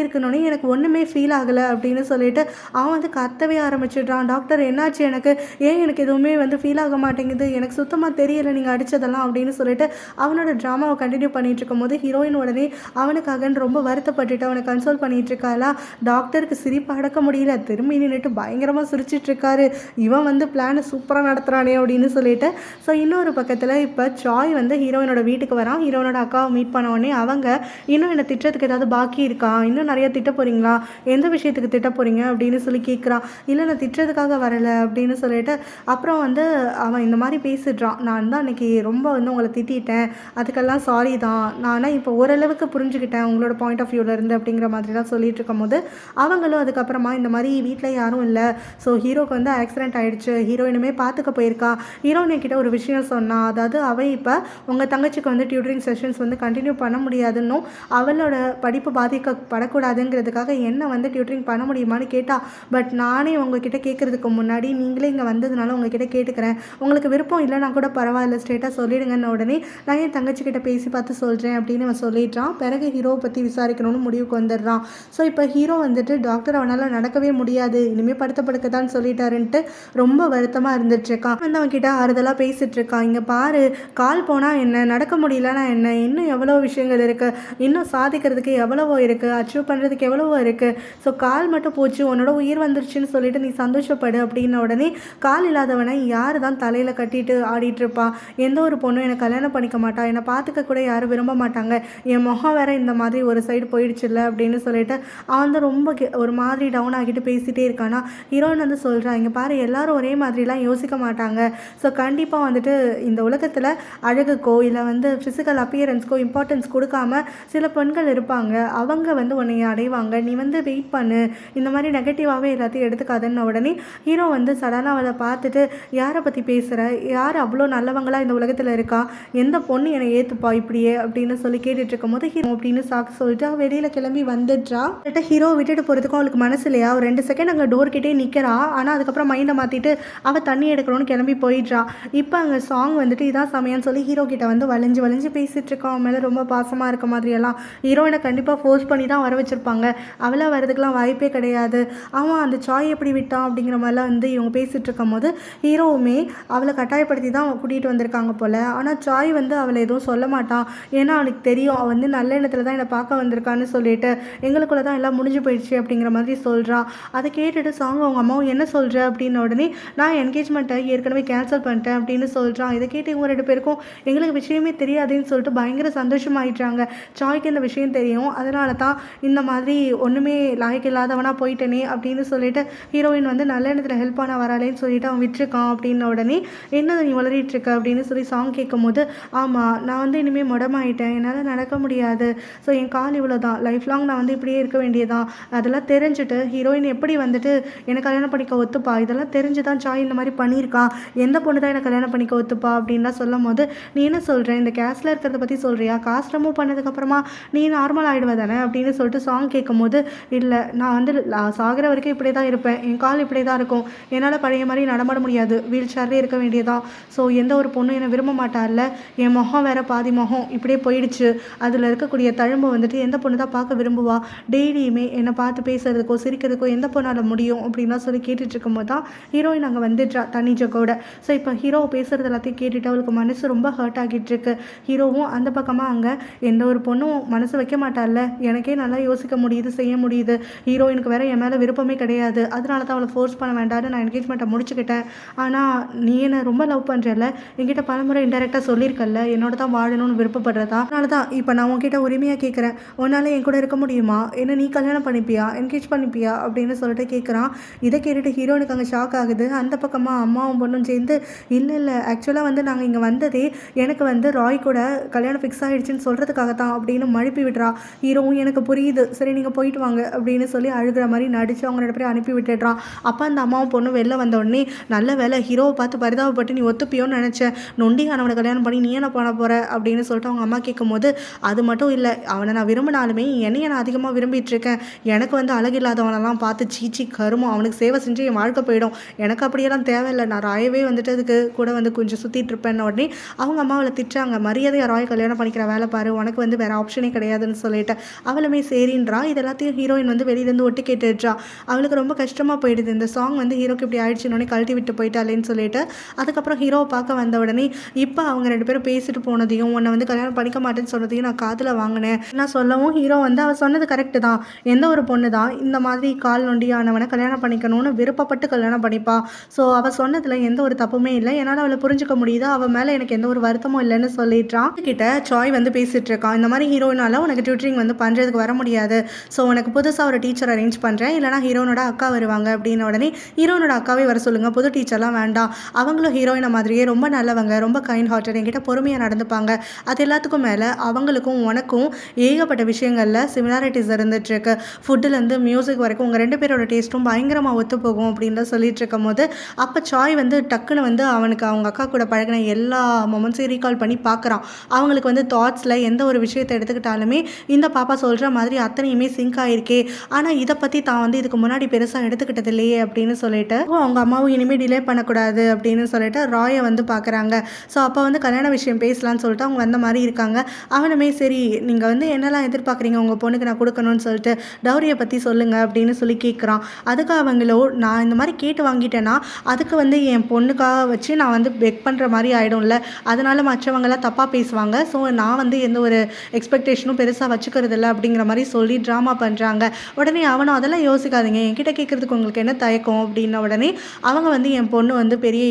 இருக்குன்னொன்னே எனக்கு ஒன்றுமே ஃபீல் ஆகலை அப்படின்னு சொல்லிட்டு அவன் வந்து கத்தவே ஆரம்பிச்சிடுறான். டாக்டர் என்னாச்சு எனக்கு, ஏன் எனக்கு எதுவுமே வந்து ஃபீல் ஆக மாட்டேங்குது, எனக்கு சுத்தமாக தெரியலை நீங்கள் அடித்ததெல்லாம் அப்படின்னு சொல்லிட்டு அவனோட ட்ராமாவை கண்டினியூ பண்ணிகிட்டு இருக்கும்போது ஹீரோயின் உடனே அவனுக்காகன்னு ரொம்ப வருத்தப்பட்டுட்டு அவனை கன்சோல் பண்ணிகிட்டு இருக்காளா. டாக்டருக்கு சிரிப்பு அடக்க முடியல, திரும்பி நின்றுட்டு பயங்கரமாக சிரிச்சிட்ருக்காரு. இவன் வந்து பிளானை சூப்பராக நடத்துகிறானே அப்படின்னு சொல்லிட்டு. ஸோ இன்னொரு பக்கத்தில் இப்போ சாய் வந்து ஹீரோயினோட வீட்டுக்கு வரான். ஹீரோனோட அக்காவை மீட் பண்ண உடனே அவங்க இன்னும் என்னை திட்டத்துக்கு ஏதாவது பாக்கி இருக்கா, இன்னும் நிறைய திட்ட போகிறீங்களா, எந்த விஷயத்துக்கு திட்ட போகிறீங்க அப்படின்னு சொல்லி கேட்குறான். இல்லை நான் திட்டுறதுக்காக வரலை அப்படின்னு சொல்லிட்டு. அப்புறம் வந்து அவன் இந்த மாதிரி பேசிடுறான், நான் தான் அன்றைக்கி ரொம்ப வந்து உங்களை திட்டேன், அதுக்கெல்லாம் சாரி தான், நானும் இப்போ ஓரளவுக்கு புரிஞ்சுக்கிட்டேன் உங்களோட பாயிண்ட் ஆஃப் வியூவிலேருந்து அப்படிங்கிற மாதிரி தான் சொல்லிட்டு இருக்கும்போது அவங்களும் அதுக்கப்புறமா இந்த மாதிரி வீட்டில் யாரும் இல்லை, ஸோ ஹீரோக்கு வந்து ஆக்சிடென்ட் ஆகிடுச்சு, ஹீரோயினுமே பார்த்துக்க போயிருக்கா, ஹீரோயின் கிட்ட ஒரு விஷயம் சொன்னான், அதாவது அவள் இப்போ உங்கள் தங்கச்சிக்கு வந்து டியூட்டரிங் செஷன்ஸ் வந்து கண்டினியூ பண்ண முடியாதுன்னும் அவளோட படிப்பு பாதிக்கப்படக்கூடாதுங்கிறதுக்காக என்ன வந்து டியூட்டரிங் பண்ண முடியுமான்னு கேட்டா. பட் நானே உங்ககிட்ட கேட்குறதுக்கு முன்னாடி நீங்களே இங்கே வந்ததுனால உங்ககிட்ட கேட்டுக்கிறேன், உங்களுக்கு விருப்பம் இல்லைனா கூட பரவாயில்ல ஸ்ட்ரெயிட்டாக சொல்லிடுங்கன்னு உடனே நான் என் தங்கச்சிக்கிட்ட பேசி பார்த்து சொல்கிறேன் அப்படின்னு அவன் சொல்லிடுறான். பிறகு ஹீரோவை பற்றி விசாரிக்கணும்னு முடிவுக்கு வந்துடுறான். ஸோ இப்போ ஹீரோ வந்துட்டு டாக்டர் அவனால் நடக்கவே முடியாது, இனிமேல் படுத்தப்படுக்கத்தான்னு சொல்லிட்டாருன்ட்டு ரொம்ப வருத்தமாக இருந்துட்டுருக்கான். வந்து அவன்கிட்ட ஆறுதலாக பேசிகிட்டு இருக்கான். இங்கே பாரு, கால் போனால் என்ன, நடக்க முடியலன்னா என்ன, இன்னும் எவ்வளோ விஷயங்கள் இருக்குது, இன்னும் சாதிக்கிறதுக்கு எவ்வளவோ இருக்குது, அச்சீவ் பண்ணுறதுக்கு எவ்வளவோ இருக்குது, ஸோ கால் மட்டும் போச்சு உன்னோட உயிர் வந்துருச்சுன்னு சொல்லிட்டு நீ சந்தோஷப்படு அப்படின்ன உடனே கால் இல்லாதவனை யார் தான் தலையில் கட்டிட்டு ஆடிட்டு இருப்பான், எந்த ஒரு பொண்ணும் என்னை கல்யாணம் பண்ணிக்க மாட்டா, என்னை பார்த்துக்க கூட யாரும் விரும்ப மாட்டாங்க, என் முகம் வேற இந்த மாதிரி ஒரு சைடு போயிடுச்சுல்ல அப்படின்னு சொல்லிட்டு அவன் வந்து ரொம்ப ஒரு மாதிரி டவுன் ஆகிட்டு பேசிகிட்டே இருக்கானா. ஹீரோயின் வந்து சொல்கிறான், இங்கே பாரு எல்லாரும் ஒரே மாதிரிலாம் யோசிக்க மாட்டாங்க, ஸோ கண்டிப்பாக வந்துட்டு இந்த உலகத்தில் அழகுக்கோ இல்லை வந்து ஃபிசிக்கல் அப்பியரன்ஸ்க்கோ இம்பார்ட்டன்ஸ் கொடுக்காம சில பெண்கள் இருப்பாங்க, அவங்க வந்து உன்னை அடைவாங்க, நீ வந்து வெயிட் பண்ணு, இந்த மாதிரி நெகட்டிவாகவே எல்லாத்தையும் எடுத்துக்காதுன்னு உடனே ஹீரோ வந்து சடனாக அவளை பார்த்துட்டு யாரை பற்றி பேசுகிற, யார் அவ்வளோ நல்லவங்களாக இந்த உலகத்தில் இருக்கா, எந்த பொண்ணு என்னை ஏற்றுப்பா இப்படியே அப்படின்னு சொல்லி கேட்டுட்டு இருக்கும் போது ஹீரோ அப்படின்னு சாக்கு சொல்லிட்டு அவள் வெளியில் கிளம்பி வந்துடுறா. ஹீரோ விட்டுட்டு போகிறதுக்கும் அவளுக்கு மனசு இல்லையா, ஒரு 2 செகண்ட் அங்கே டோர்கிட்டே நிற்கிறா. ஆனால் அதுக்கப்புறம் மைண்டை மாற்றிட்டு அவள் தண்ணி எடுக்கணும்னு கிளம்பி போயிடுறா. இப்போ அங்கே சாங் வந்துட்டு இதான் சமையன்னு சொல்லி ஹீரோ கிட்ட வந்து வளைஞ்சு பேசிகிட்டு இருக்கா. அவன் மேலே ரொம்ப பாசமாக இருக்க மாதிரியெல்லாம். ஹீரோயினை கண்டிப்பாக ஃபோர்ஸ் பண்ணி தான் வர வச்சுருப்பாங்க, அவளை வரதுக்கெலாம் வாய்ப்பே கிடையாது. அவன் அந்த சாய் எப்படி விட்டான் அப்படிங்கிற மாதிரிலாம் வந்து இவங்க பேசிகிட்டு இருக்கும் போது ஹீரோவுமே அவளை கட்டாயப்படுத்தி தான் கூட்டிகிட்டு வந்திருக்காங்க போல். ஆனால் சாய் வந்து அவளை எதுவும் சொல்ல மாட்டான், ஏன்னா அவனுக்கு தெரியும் அவள் வந்து நல்ல எண்ணத்தில் தான் என்னை பார்க்க வந்திருக்கான்னு சொல்லிட்டு எங்களுக்குள்ளே தான் எல்லாம் முடிஞ்சு போயிடுச்சு அப்படிங்கிற மாதிரி சொல்கிறான். அதை கேட்டுட்டு சாங் அவங்க அம்மாவும் என்ன சொல்கிற அப்படின்ன உடனே நான் என்கேஜ்மெண்ட்டை ஏற்கனவே கேன்சல் பண்ணிட்டேன் அப்படின்னு சொல்கிறான். இதை கேட்டு இவங்க 2 பேருக்கும் எங்களுக்கு விஷயமே தெரியாதுன்னு சொல்லிட்டு பயங்கர சந்தோஷமாயிட்டாங்க. சாய்க்கு இந்த விஷயம் தெரியும், அதனால தான் இந்த மாதிரி ஒன்றுமே லாய்க்கு இல்லாதவனாக போயிட்டேனே அப்படின்னு சொல்லிட்டு ஹீரோயின் வந்து நல்ல எண்ணத்தில் ஹெல்ப் பண்ண வராளேன்னு சொல்லிட்டு அவன் விட்டுருக்கான். அப்படின்ன உடனே என்ன நீ வளரிட்டு இருக்க அப்படின்னு சொல்லி சாங் கேட்கும் போது ஆமாம் நான் வந்து இனிமேல் முடமாயிட்டேன், என்னால் நடக்க முடியாது, ஸோ என் கால் இவ்வளோ தான், லைஃப் லாங் நான் வந்து இப்படியே இருக்க வேண்டியதான். அதெல்லாம் தெரிஞ்சுட்டு ஹீரோயின் எப்படி வந்துட்டு எனக்கு கல்யாணம் பண்ணிக்க ஒத்துப்பா, இதெல்லாம் தெரிஞ்சு தான் சாய் இந்த மாதிரி பண்ணியிருக்கான், எந்த பொண்ணு தான் எனக்கு கல்யாணம் பண்ணிக்க ஒத்துப்பா அப்படின்லாம் சொல்லும் போது நீ என்ன சொல்கிற, இந்த கேஸில் இருக்கிறத பற்றி சொல்கிறியா, காசு ரிமூவ் பண்ணதுக்கப்புறமா நீ நார்மல் ஆகிடுவ தானே அப்படின்னு சொல்லிட்டு சாங் கேட்கும்போது, இல்லை நான் வந்து சாகிற வரைக்கும் இப்படி தான் இருப்பேன், என் கால் இப்படி தான் இருக்கும், என்னால் பழைய மாதிரி நடமாட முடியாது, வீல் சேர்லேயே இருக்க வேண்டியதான். ஸோ எந்த ஒரு பொண்ணும் என்னை விரும்ப மாட்டார்ல, என் முகம் வேற பாதி முகம் இப்படியே போயிடுச்சு, அதில் இருக்கக்கூடிய தழும்பு வந்துட்டு எந்த பொண்ணு தான் பார்க்க விரும்புவா, டெய்லியுமே என்னை பார்த்து பேசுறதுக்கோ சிரிக்கிறதுக்கோ எந்த பொண்ணால் முடியும் அப்படின்லாம் சொல்லி கேட்டுட்டு இருக்கும்போது தான் ஹீரோயின் அங்கே வந்துடுறா தனி ஜக்கோட. ஸோ இப்போ ஹீரோ பேசுகிறது எல்லாத்தையும் கேட்டுட்டு அவளுக்கு மனசு ரொம்ப ஹர்ட் ஆகிட்டு இருக்கு. ஹீரோவும் அந்த பக்கமாக அங்கே எந்த ஒரு பொண்ணும் மனசு வைக்க மாட்டார்ல, எனக்கே நல்லா யோசிக்க முடியுது, செய்ய முடியுது, ஹீரோயினுக்கு வேற என் மேலே விருப்பமே கிடையாது, அதனால தான் அவளை ஃபோர்ஸ் பண்ண வேண்டாம்னு நான் என்கேஜ்மெண்ட்டை முடிச்சுக்கிட்டேன். ஆனால் நீ என்னை ரொம்ப லவ் பண்ணுறல, என்கிட்ட பலமுறை இன்டெரக்டாக சொல்லியிருக்கல என்னோட தான் வாழணும்னு விருப்பப்படுறதா, அதனால தான் இப்போ நான் உன்கிட்ட உரிமையாக கேட்குறேன், உன்னால் என் கூட இருக்க முடியுமா, என்ன நீ கல்யாணம் பண்ணிப்பியா, என்கேஜ் பண்ணிப்பியா அப்படின்னு சொல்லிட்டு கேட்குறான். இதை கேட்டுட்டு ஹீரோனுக்கு அங்கே ஷாக் ஆகுது. அந்த பக்கமாக அம்மாவும் பொண்ணும் சேர்ந்து, இல்லை இல்லை ஆக்சுவலாக வந்து நாங்கள் இங்கே வந்ததே எனக்கு வந்து ராய் கூட கல்யாணம் ஃபிக்ஸ் ஆகிடுச்சின்னு சொல்கிறதுக்காக தான் அப்படின்னு மழுப்பி விடுறா. ஹீரோவும் எனக்கு புரியுது, சரி நீங்கள் போயிட்டு வாங்க அப்படின்னு சொல்லி அழுகிற மாதிரி நடித்து அவங்க 2 பேரும் அனுப்பி விட்டுடுறான். அப்போ அந்த அம்மாவும் பொண்ணும் வெளில வந்த உடனே, நல்ல வேலை ஹீரோவை பார்த்து பரிதாபப்பட்டு நீ ஒத்துப்பியோன்னு நினச்சேன், நொண்டிகானவனை கல்யாணம் பண்ணி நீ என்ன பண்ண போகிற அப்படின்னு சொல்லிட்டு அவங்க அம்மா கேட்கும்போது, அது மட்டும் இல்லை அவனை நான் விரும்பினாலுமே என்னையை நான் அதிகமாக விரும்பிட்டு இருக்கேன், எனக்கு வந்து அழகில்லாதவனெல்லாம் பார்த்து சீச்சி கருமம், அவனுக்கு சேவை செஞ்சு என் வாழ்க்கை போயிடும், எனக்கு அப்படியெல்லாம் தேவையில்லை, நான் ராயவே வந்துட்டு அதுக்கு கூட வந்து கொஞ்சம் சுற்றிட்டு இருப்பேன். உடனே அவங்க அம்மா அவளை திட்டுறாங்க, மரியாதையை ராய் கல்யாணம் பண்ணிக்கிற வேலை பாரு, உனக்கு வந்து வேறு ஆப்ஷனே கிடையாதுன்னு சொல்லிட்டு அவளுமே சரின்றா. இது எல்லாத்தையும் ஹீரோயின் வந்து வெளியிலேருந்து ஒட்டு கேட்டுடுறா. அவளுக்கு ரொம்ப கஷ்டமாக போயிடுது, இந்த சாங் வந்து ஹீரோக்கு இப்படி ஆயிடுச்சுன்னொடனே கழட்டி விட்டு போயிட்டாலேன்னு சொல்லிட்டு. அதுக்கப்புறம் ஹீரோவை பார்க்க வந்த உடனே, இப்போ அவங்க 2 பேரும் பேசிட்டு போனதையும் உன்னை வந்து கல்யாணம் பண்ணிக்க மாட்டேன்னு சொன்னதையும் நான் காதில் வாங்கினேன் நான் சொல்லவும், ஹீரோ வந்து அவள் சொன்னது கரெக்டு தான், எந்த ஒரு பொண்ணு தான் இந்த மாதிரி கால் நொண்டியானவனை கல்யாணம் பண்ணிக்கணும்னு விருப்பப்பட்டு கல்யாணம் பண்ணிப்பா. ஸோ அவள் சொன்னதில் எந்த ஒரு தப்புமே இல்லை, என்னால் அவளை புரிஞ்சுக்க முடியுது, அவள் மேலே எனக்கு எந்த ஒரு வருத்தமும் இல்லைன்னு சொல்லிடுறான். கிட்ட சாய் வந்து பேசிகிட்டு இருக்கான், இந்த மாதிரி ஹீரோயினால உனக்கு டியூட்டரிங் வந்து பண்ணுறதுக்கு வர முடியாது, ஸோ உனக்கு புதுசாக ஒரு டீச்சர் அரேஞ்ச் பண்ணுறேன், இல்லைனா ஹீரோனோட அக்கா வருவாங்க அப்படின்னு. உடனே ஹீரோனோட அக்காவே வர சொல்லுங்கள், புது டீச்சர்லாம் வேண்டாம், அவங்களும் ஹீரோயினை மாதிரியே ரொம்ப நல்லவங்க, ரொம்ப கைண்ட் ஹார்ட்டட், என்கிட்ட பொறுமையாக நடந்துப்பாங்க, அது எல்லாத்துக்கும் மேலே அவங்களுக்கும் உனக்கும் ஏகப்பட்ட விஷயங்களில் சிமிலாரிட்டிஸ் இருந்துகிட்ருக்கு, ஃபுட்டுலேருந்து மியூசிக் வரைக்கும் உங்கள் 2 பேரோட டேஸ்ட்டும் பயங்கரமாக ஒத்து போகும் அப்படின்னு சொல்லிட்டு இருக்கும் போது, அப்போ சாய் வந்து டக்குன்னு வந்து அவனுக்கு அவங்க அக்கா கூட பழகின எல்லா மொமெண்ட்ஸையும் ரீகால் பண்ணி பார்க்குறான். அவங்களுக்கு வந்து தாட்ஸில் எந்த ஒரு விஷயத்தை எடுத்துக்கிட்டாலுமே இந்த பாப்பா சொல்கிற மாதிரி அத்தனையுமே சிங்க் ஆகிருக்கே, ஆனால் இதை பற்றி தான் வந்து இதுக்கு முன்னாடி பெருசாக எடுத்துக்கிட்டது இல்லையே அப்படின்னு சொல்லிட்டு அவங்க அம்மாவும் இனிமேல் டிலே பண்ணக்கூடாது அப்படின்னு சொல்லிட்டு ராயை வந்து பார்க்குறாங்க. ஸோ அப்போ வந்து கல்யாண விஷயம் பேசலான்னு சொல்லிட்டு அவங்க வந்த மாதிரி இருக்காங்க. அவனுமே சரி நீங்கள் வந்து என்னெல்லாம் எதிர்பார்க்குறீங்க உங்கள் பொண்ணுக்கு நான் கொடுக்கணும்னு சொல்லிட்டு டவுரியை பற்றி சொல்லுங்கள் அப்படின்னு சொல்லி கேட்குறான். அதுக்கு அவங்களோ, நான் இந்த மாதிரி கேட்டு வாங்கிட்டேன்னா அதுக்கு வந்து என் பொண்ணுக்காக வச்சு நான் வந்து பெக் பண்ணுற மாதிரி ஆகிடும்ல, அதனால மற்றவங்களாம் தப்பாக பேசுவாங்க, ஸோ நான் வந்து எந்த ஒரு எக்ஸ்பெக்டேஷனும் பெருசாக வச்சுக்கிறது இல்லை அப்படிங்கிற மாதிரி சொல்லி ட்ராமா பண்ணுறாங்க. உடனே அவனும் அதெல்லாம் யோசிக்காதீங்க, என்கிட்ட கேட்குறதுக்கு உங்களுக்கு என்ன தயக்கம் அப்படின்ன உடனே அவங்க வந்து என் பொண்ணு வந்து பெரிய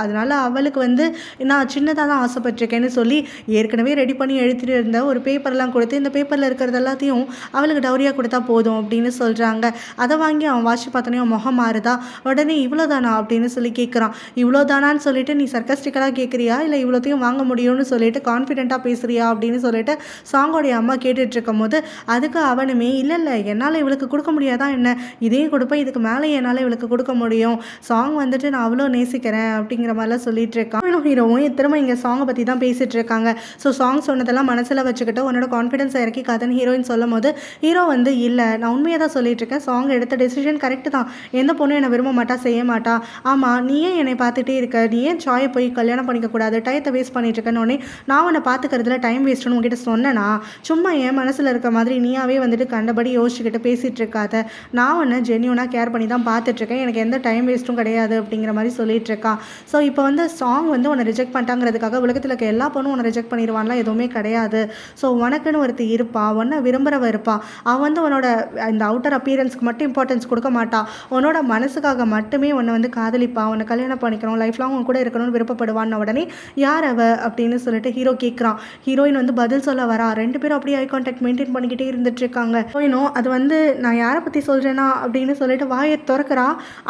அதனால் அவளுக்கு வந்து நான் சின்னதாக தான் ஆசைப்பட்டிருக்கேன்னு சொல்லி ஏற்கனவே ரெடி பண்ணி எழுதிட்டு இருந்த ஒரு பேப்பர்லாம் கொடுத்து, இந்த பேப்பரில் இருக்கிறது எல்லாத்தையும் அவளுக்கு டவுரியாக கொடுத்தா போதும் அப்படின்னு சொல்கிறாங்க. அதை வாங்கி அவன் வாசி பார்த்தோன்னே அவன் முகம் மாறுதா. உடனே இவ்வளோதானா அப்படின்னு சொல்லி கேட்குறான். இவ்வளோதானான்னு சொல்லிட்டு நீ சர்க்கஸ்டிக்கலாக கேட்குறியா, இல்லை இவ்வளோத்தையும் வாங்க முடியும்னு சொல்லிட்டு கான்ஃபிடென்ட்டாக பேசுகிறியா அப்படின்னு சொல்லிட்டு சாங்கோடைய அம்மா கேட்டுட்ருக்கும் போது, அதுக்கு அவனுமே இல்லை இல்லை என்னால் இவளுக்கு கொடுக்க முடியாதா என்ன, இதையும் கொடுப்பேன், இதுக்கு மேலே என்னால் இவளுக்கு கொடுக்க முடியும், சாங் வந்துட்டு நான் அவ்வளோ நேசிக்கிறேன் அப்படிங்கிற மாதிரிலாம் சொல்லிட்டு இருக்கான். ஹீரோவும் திரும்ப இங்கே சாங்கை பற்றி தான் பேசிகிட்டு இருக்காங்க. ஸோ சாங் சொன்னதெல்லாம் மனசில் வச்சுக்கிட்டு உன்னோட கான்ஃபிடன்ஸை இறக்கிக்காதுன்னு ஹீரோயின் சொல்லும் போது, ஹீரோ வந்து இல்லை நான் உண்மையாக தான் சொல்லிட்டு இருக்கேன், சாங் எடுத்த டெசிஷன் கரெக்டு தான், எந்த பொண்ணும் என்னை விரும்ப மாட்டா, செய்ய மாட்டா, ஆமாம் நீ ஏன் என்னை பார்த்துட்டே இருக்க, நீ ஏன் சாயை போய் கல்யாணம் பண்ணிக்கக்கூடாது, டயத்தை வேஸ்ட் பண்ணிட்டு இருக்கேன்னு நான் உன்னை பார்த்துக்கிறதுல டைம் வேஸ்ட்டுன்னு உங்ககிட்ட சொன்னேன்னா, சும்மா என் மனசில் இருக்க மாதிரி நீயாவே வந்துட்டு கண்டபடி யோசிச்சுக்கிட்டு பேசிகிட்டு இருக்காத, நான் உன்னை ஜென்யூனாக கேர் பண்ணி தான் பார்த்துட்ருக்கேன், எனக்கு எந்த டைம் வேஸ்ட்டும் கிடையாது அப்படிங்கிற மாதிரி சொல்லிட்டு இருக்கான். ஸோ இப்போ வந்து சாங் வந்து உன்னை ரிஜெக்ட் பண்ணிட்டாங்கிறதுக்காக உலகத்தில் இருக்க எல்லா பொண்ணும் உன்னை ரிஜெக்ட் பண்ணிடுவான்லாம் எதுவுமே கிடையாது. ஸோ உனக்குன்னு ஒருத்தி இருப்பான், உன்னை விரும்புகிறவ இருப்பான், அவன் வந்து உன்னோட இந்த அவுட்டர் அப்பியரன்ஸ்க்கு மட்டும் இம்பார்ட்டன்ஸ் கொடுக்க மாட்டான், உன்னோட மனசுக்காக மட்டுமே உன்னை வந்து காதலிப்பான், உன்னை கல்யாணம் பண்ணிக்கணும், லைஃப் லாங் உன் கூட இருக்கணும்னு விருப்பப்படுவான். உடனே யார் அவ அப்படின்னு சொல்லிட்டு ஹீரோ கேட்குறான். ஹீரோயின் வந்து பதில் சொல்ல வரா. 2 பேரும் அப்படியே ஐ கான்டாக்ட் மெயின்டைன் பண்ணிக்கிட்டே இருந்துட்டு இருக்காங்க. ஹீரோயினும் அது வந்து நான் யாரை பற்றி சொல்கிறேன்னா அப்படின்னு சொல்லிட்டு வாயை திறக்கிறா.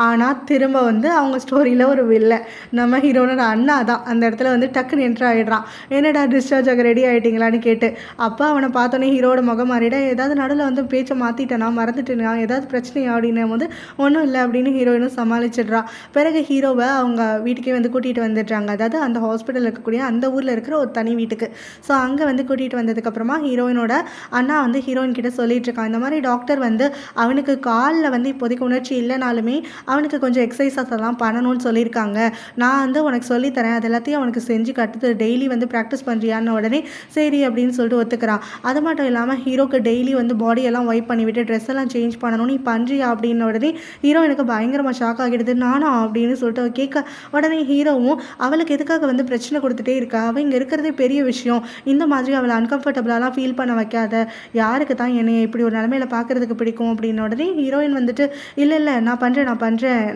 ஆனால் திரும்ப வந்து அவங்க ஸ்டோரியில் ஒரு வில்லை நம்ம ஹீரோனோட அண்ணா தான் அந்த இடத்துல வந்து டக்குன்னு என்ட்ரு ஆகிடுறான். என்னடா டிஸ்சார்ஜ் ஆக ரெடி ஆகிட்டீங்களான்னு கேட்டு. அப்போ அவனை பார்த்தோன்னே ஹீரோட முகம் மாறிட, ஏதாவது நடுவில் வந்து பேச்சை மாற்றிட்டேனா, மறந்துட்டேனா, ஏதாவது பிரச்சனையா அப்படின்னும் போது ஒன்றும் இல்லை அப்படின்னு ஹீரோயினும் சமாளிச்சிடுறா. பிறகு ஹீரோவை அவங்க வீட்டுக்கே வந்து கூட்டிகிட்டு வந்துடுறாங்க. அதாவது அந்த ஹாஸ்பிட்டல் இருக்கக்கூடிய அந்த ஊரில் இருக்கிற ஒரு தனி வீட்டுக்கு. ஸோ அங்கே வந்து கூட்டிகிட்டு வந்ததுக்கப்புறமா ஹீரோயினோட அண்ணா வந்து ஹீரோயின் கிட்ட சொல்லிகிட்ருக்கான், இந்த மாதிரி டாக்டர் வந்து அவனுக்கு காலில் வந்து இப்போதைக்கு உணர்ச்சி இல்லைனாலுமே அவனுக்கு கொஞ்சம் எக்ஸசைசஸ் எல்லாம் பண்ணணும்னு சொல்லியிருக்காங்க. நான் வந்து உனக்கு சொல்லித்தரேன், அது எல்லாத்தையும் அவனுக்கு செஞ்சு கட்டு டெய்லி வந்து ப்ராக்டிஸ் பண்ணுறியான்னு உடனே சரி அப்படின்னு சொல்லிட்டு ஒத்துக்கிறான். அது மட்டும் இல்லாமல் ஹீரோக்கு டெய்லி வந்து பாடியெல்லாம் வைப் பண்ணிவிட்டு ட்ரெஸ் எல்லாம் சேஞ்ச் பண்ணணும், நீ பண்ணுறியா அப்படின்னு உடனே ஹீரோ எனக்கு பயங்கரமாக ஷாக் ஆகிடுது. நானா அப்படின்னு சொல்லிட்டு அவள் கேட்க உடனே ஹீரோவும் அவளுக்கு எதுக்காக வந்து பிரச்சனை கொடுத்துட்டே இருக்கா, அவள் இங்கே இருக்கிறதே பெரிய விஷயம், இந்த மாதிரி அவளை அன்கம்ஃபர்டபுளாலாம் ஃபீல் பண்ண வைக்காத, யாருக்கு தான் என்னை இப்படி ஒரு நிலமையில பார்க்குறதுக்கு பிடிக்கும் அப்படின்னு உடனே ஹீரோயின் வந்துட்டு இல்லை நான் பண்ணுறேன்,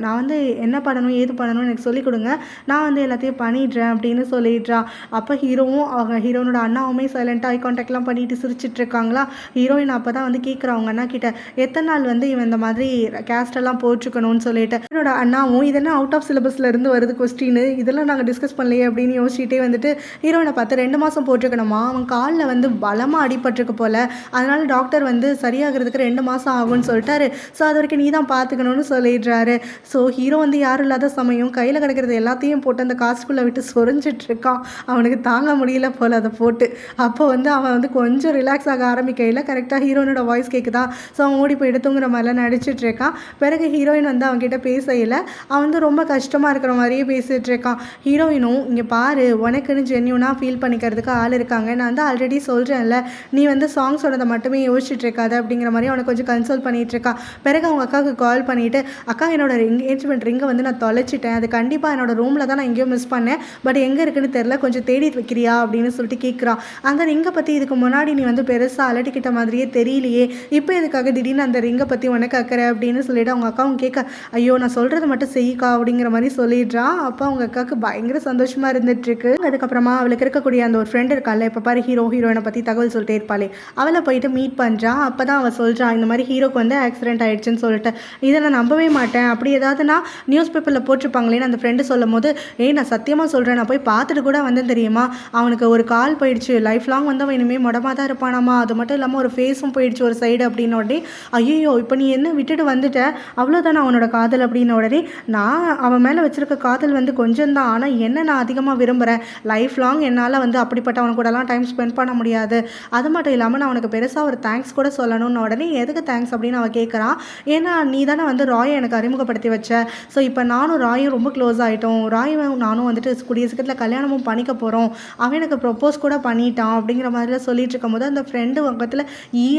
நான் வந்து என்ன பண்ணணும் ஏது பண்ணணும்னு எனக்கு சொல்லிக் கொடுங்க, நான் வந்து எல்லாத்தையும் பண்ணிடுறேன் அப்படின்னு சொல்லிடுறான். அப்போ ஹீரோவும் அவங்க ஹீரோனோட அண்ணாவுமே சைலண்ட்டாக ஐ கான்டாக்ட்லாம் பண்ணிட்டு சிரிச்சிட்டு இருக்காங்களா. ஹீரோயின் அப்போ தான் வந்து கேட்குறான் அவங்க அண்ணா கிட்ட, எத்தனை நாள் வந்து இவன் இந்த மாதிரி கேஸ்டெல்லாம் போட்டிருக்கணும்னு சொல்லிட்டு. என்னோட அண்ணாவும் இதெல்லாம் அவுட் ஆஃப் சிலபஸில் இருந்து வருது கொஸ்டின், இதெல்லாம் நாங்கள் டிஸ்கஸ் பண்ணலையே அப்படின்னு யோசிச்சுட்டே வந்துட்டு ஹீரோயினை பார்த்து 2 மாதம் போட்டிருக்கணுமா, அவன் காலில் வந்து பலமாக அடிபட்டிருக்கு போல், அதனால டாக்டர் வந்து சரியாகிறதுக்கு 2 மாதம் ஆகும்னு சொல்லிட்டாரு. ஸோ அது வரைக்கும் நீ தான் பார்த்துக்கணும்னு சொல்லிடுறாரு. ஸோ ஹீரோ வந்து யாரும் இல்லாத சமயம் கையில் கிடக்கிறது எல்லாத்தையும் போட்டு அந்த காஸ்ட்குள்ளே விட்டு சொரிஞ்சிட்டு இருக்கான். அவனுக்கு தாங்க முடியல போல் அதை போட்டு. அப்போ வந்து அவன் வந்து கொஞ்சம் ரிலாக்ஸ் ஆக ஆரம்பிக்கையில் கரெக்டாக ஹீரோயினோட வாய்ஸ் கேட்குதா. ஸோ அவன் ஓடி போய் எடுத்துங்கிற மாதிரிலாம் நடிச்சிட்டு இருக்கான். பிறகு ஹீரோயின் வந்து அவன்கிட்ட பேசையில் அவன் வந்து ரொம்ப கஷ்டமாக இருக்கிற மாதிரியே பேசிகிட்டு இருக்கான். ஹீரோயினும் இங்கே பாரு, உனக்குன்னு ஜென்யூனாக ஃபீல் பண்ணிக்கிறதுக்கு ஆள் இருக்காங்க, நான் வந்து ஆல்ரெடி சொல்கிறேன்ல, நீ வந்து சாங்ஸோட மட்டுமே யோசிச்சுட்டு இருக்காது அப்படிங்கிற மாதிரி அவனை கொஞ்சம் கன்சல்ட் பண்ணிகிட்டு இருக்கான். பிறகு அவங்க அக்காவுக்கு கால் பண்ணிவிட்டு, அக்கா என்னோட என்கேஜ்மெண்ட் ரிங்கை வந்து நான் தொலைச்சிட்டேன், அது கண்டிப்பாக என்னோடய ரூமில் தான் நான் எங்கேயோ மிஸ் பண்ணேன், பட் எங்கே இருக்குன்னு தெரில, கொஞ்சம் தேடி வைக்கிறியா அப்படின்னு சொல்லிட்டு கேட்குறான். அந்த ரிங்கை பற்றி இதுக்கு முன்னாடி நீ வந்து பெருசாக அலட்டிக்கிட்ட மாதிரியே தெரியலையே, இப்போ எதுக்காக திடீர்னு அந்த ரிங்கை பற்றி உனக்கு அக்கறை அப்படின்னு சொல்லிட்டு அவங்க அக்காவும் கேட்க, ஐயோ நான் சொல்கிறத மட்டும் செய்யிக்கா அப்படிங்கிற மாதிரி சொல்லிடுறான். அப்போ அவங்க அக்காவுக்கு பயங்கர சந்தோஷமாக இருந்துகிட்ருக்கு. அதுக்கப்புறமா அவளுக்கு இருக்கக்கூடிய அந்த ஒரு ஃப்ரெண்ட் இருக்காள், இப்போ பாரு ஹீரோயினை பற்றி தகவல் சொல்லிட்டே இருப்பாளே, அவளை போயிட்டு மீட் பண்ணுறான். அப்போ தான் அவள் சொல்கிறான், இந்த மாதிரி ஹீரோக்கு வந்து ஆக்சிடென்ட் ஆகிடுச்சுன்னு சொல்லிட்டு. இதை நான் நம்பவே மாட்டேன், அப்படி ஏதாவதுனா நியூஸ் பேப்பரில் போட்டிருப்பாங்களேன்னு அந்த ஃப்ரெண்டு சொல்லும் போது, நான் சத்தியமாக சொல்கிறேன், நான் போய் பார்த்துட்டு கூட வந்தேன் தெரியுமா, அவனுக்கு ஒரு கால் போயிடுச்சு, லைஃப் லாங் வந்து அவன் இனிமேல் மொடமாக தான் இருப்பானாமா, அது மட்டும் இல்லாமல் ஒரு ஃபேஸும் போயிடுச்சு ஒரு சைடு அப்படின்னு உடனே, ஐயோ இப்போ நீ என்ன விட்டுட்டு வந்துட்ட, அவ்வளோதானே அவனோட காதல் அப்படின்னு உடனே, நான் அவன் மேலே வச்சுருக்க காதல் வந்து கொஞ்சம் தான், ஆனால் என்ன நான் அதிகமாக விரும்புகிறேன், லைஃப் லாங் என்னால் வந்து அப்படிப்பட்டவன் கூடலாம் டைம் ஸ்பெண்ட் பண்ண முடியாது, அது மட்டும் இல்லாமல் நான் அவனுக்கு பெருசாக ஒரு தேங்க்ஸ் கூட சொல்லணும்னு உடனே, எதுக்கு தேங்க்ஸ் அப்படின்னு அவன் கேட்குறான். ஏன்னா நீ தானே வந்து ராயை எனக்கு அறிமுகப்படுத்தி வச்ச, ஸோ இப்போ நானும் ராயும் ரொம்ப க்ளோஸ் ஆகிட்டோம், ராயும் நானும் வந்துட்டு கூடிய சீக்கிரத்தில் கல்யாணமும் பண்ணிக்க போகிறோம், அவன் எனக்கு ப்ரொப்போஸ் கூட பண்ணிட்டான் அப்படிங்கிற மாதிரிலாம் சொல்லிட்டு இருக்கும்போது அந்த ஃப்ரெண்டு பக்கத்தில்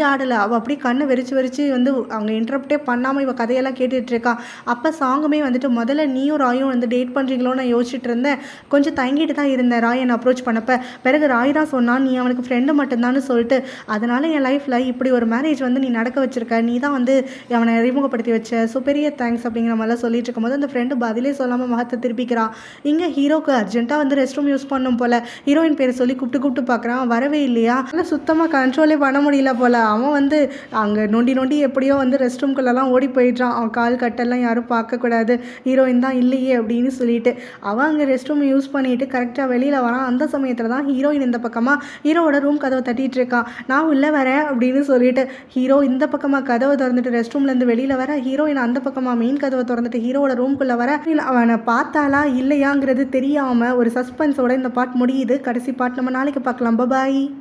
ஆடலை, அவள் அப்படியே கண்ணு வெறிச்சு வந்து அவங்க இன்டரப்டே பண்ணாமல் இவள் கதையெல்லாம் கேட்டுட்ருக்கா. அப்போ சாங்குமே வந்துட்டு முதல்ல நீயும் ராயும் வந்து டேட் பண்ணுறீங்களோன்னு நான் யோசிச்சுட்டு இருந்தேன், கொஞ்சம் தங்கிட்டு தான் இருந்தேன் ராய் என்னை அப்ரோச் பண்ணப்போ, பிறகு ராய் தான் சொன்னான் நீ அவனுக்கு ஃப்ரெண்டு மட்டும்தான்னு சொல்லிட்டு, அதனால் என் லைஃப்பில் இப்படி ஒரு மேரேஜ் வந்து நீ நடக்க வச்சுருக்க, நீ தான் வந்து அவனை அறிமுகப்படுத்தி வச்ச, ஸோ பெரிய தேங்க்ஸ் அப்படிங்கிற மாதிரிலாம் சொல்லிட்டு இருக்கும்போது அந்த ஃப்ரெண்டு பதிலே சொல்லாமல் முகத்தை திருப்பிக்கிறான். இங்கே ஹீரோக்கு அர்ஜென்ட்டாக வந்து ரெஸ்ட் ரூம் யூஸ் பண்ணும் போல், ஹீரோயின் பேரை சொல்லி கூப்பிட்டு பார்க்குறான், வரவே இல்லையா, ஆனால் சுத்தமாக கண்ட்ரோலே பண்ண முடியல போல், அவன் வந்து அங்கே நொண்டி எப்படியோ வந்து ரெஸ்ட் ரூம்குள்ளெல்லாம் ஓடி போயிடுறான், அவன் கால் கட்டெல்லாம் யாரும் பார்க்கக்கூடாது, ஹீரோயின் தான் இல்லையே அப்படின்னு சொல்லிட்டு அவன் அங்கே ரெஸ்ட் ரூம் யூஸ் பண்ணிவிட்டு கரெக்டாக வெளியில் வரான். அந்த சமயத்தில் தான் ஹீரோயின் இந்த பக்கமாக ஹீரோவோட ரூம் கதவை தட்டிகிட்டு இருக்கான். நான் உள்ளே வரேன் அப்படின்னு சொல்லிட்டு ஹீரோ இந்த பக்கமாக கதவை திறந்துட்டு ரெஸ்ட் ரூம்லேருந்து வெளியில் வர, ஹீரோயின் அந்த பக்கமாக மெயின் கதவை திறந்துட்டு ஹீரோவோட ரூம்குள்ளே வர, அவனை பார்த்தாலா இல்லையாங்கிறது தெரியாமல் ஒரு சஸ்பென்ஸோட இந்த பாட் முடியுது. கடைசி பாட் நம்ம நாளைக்கு பார்க்கலாம். பாய்.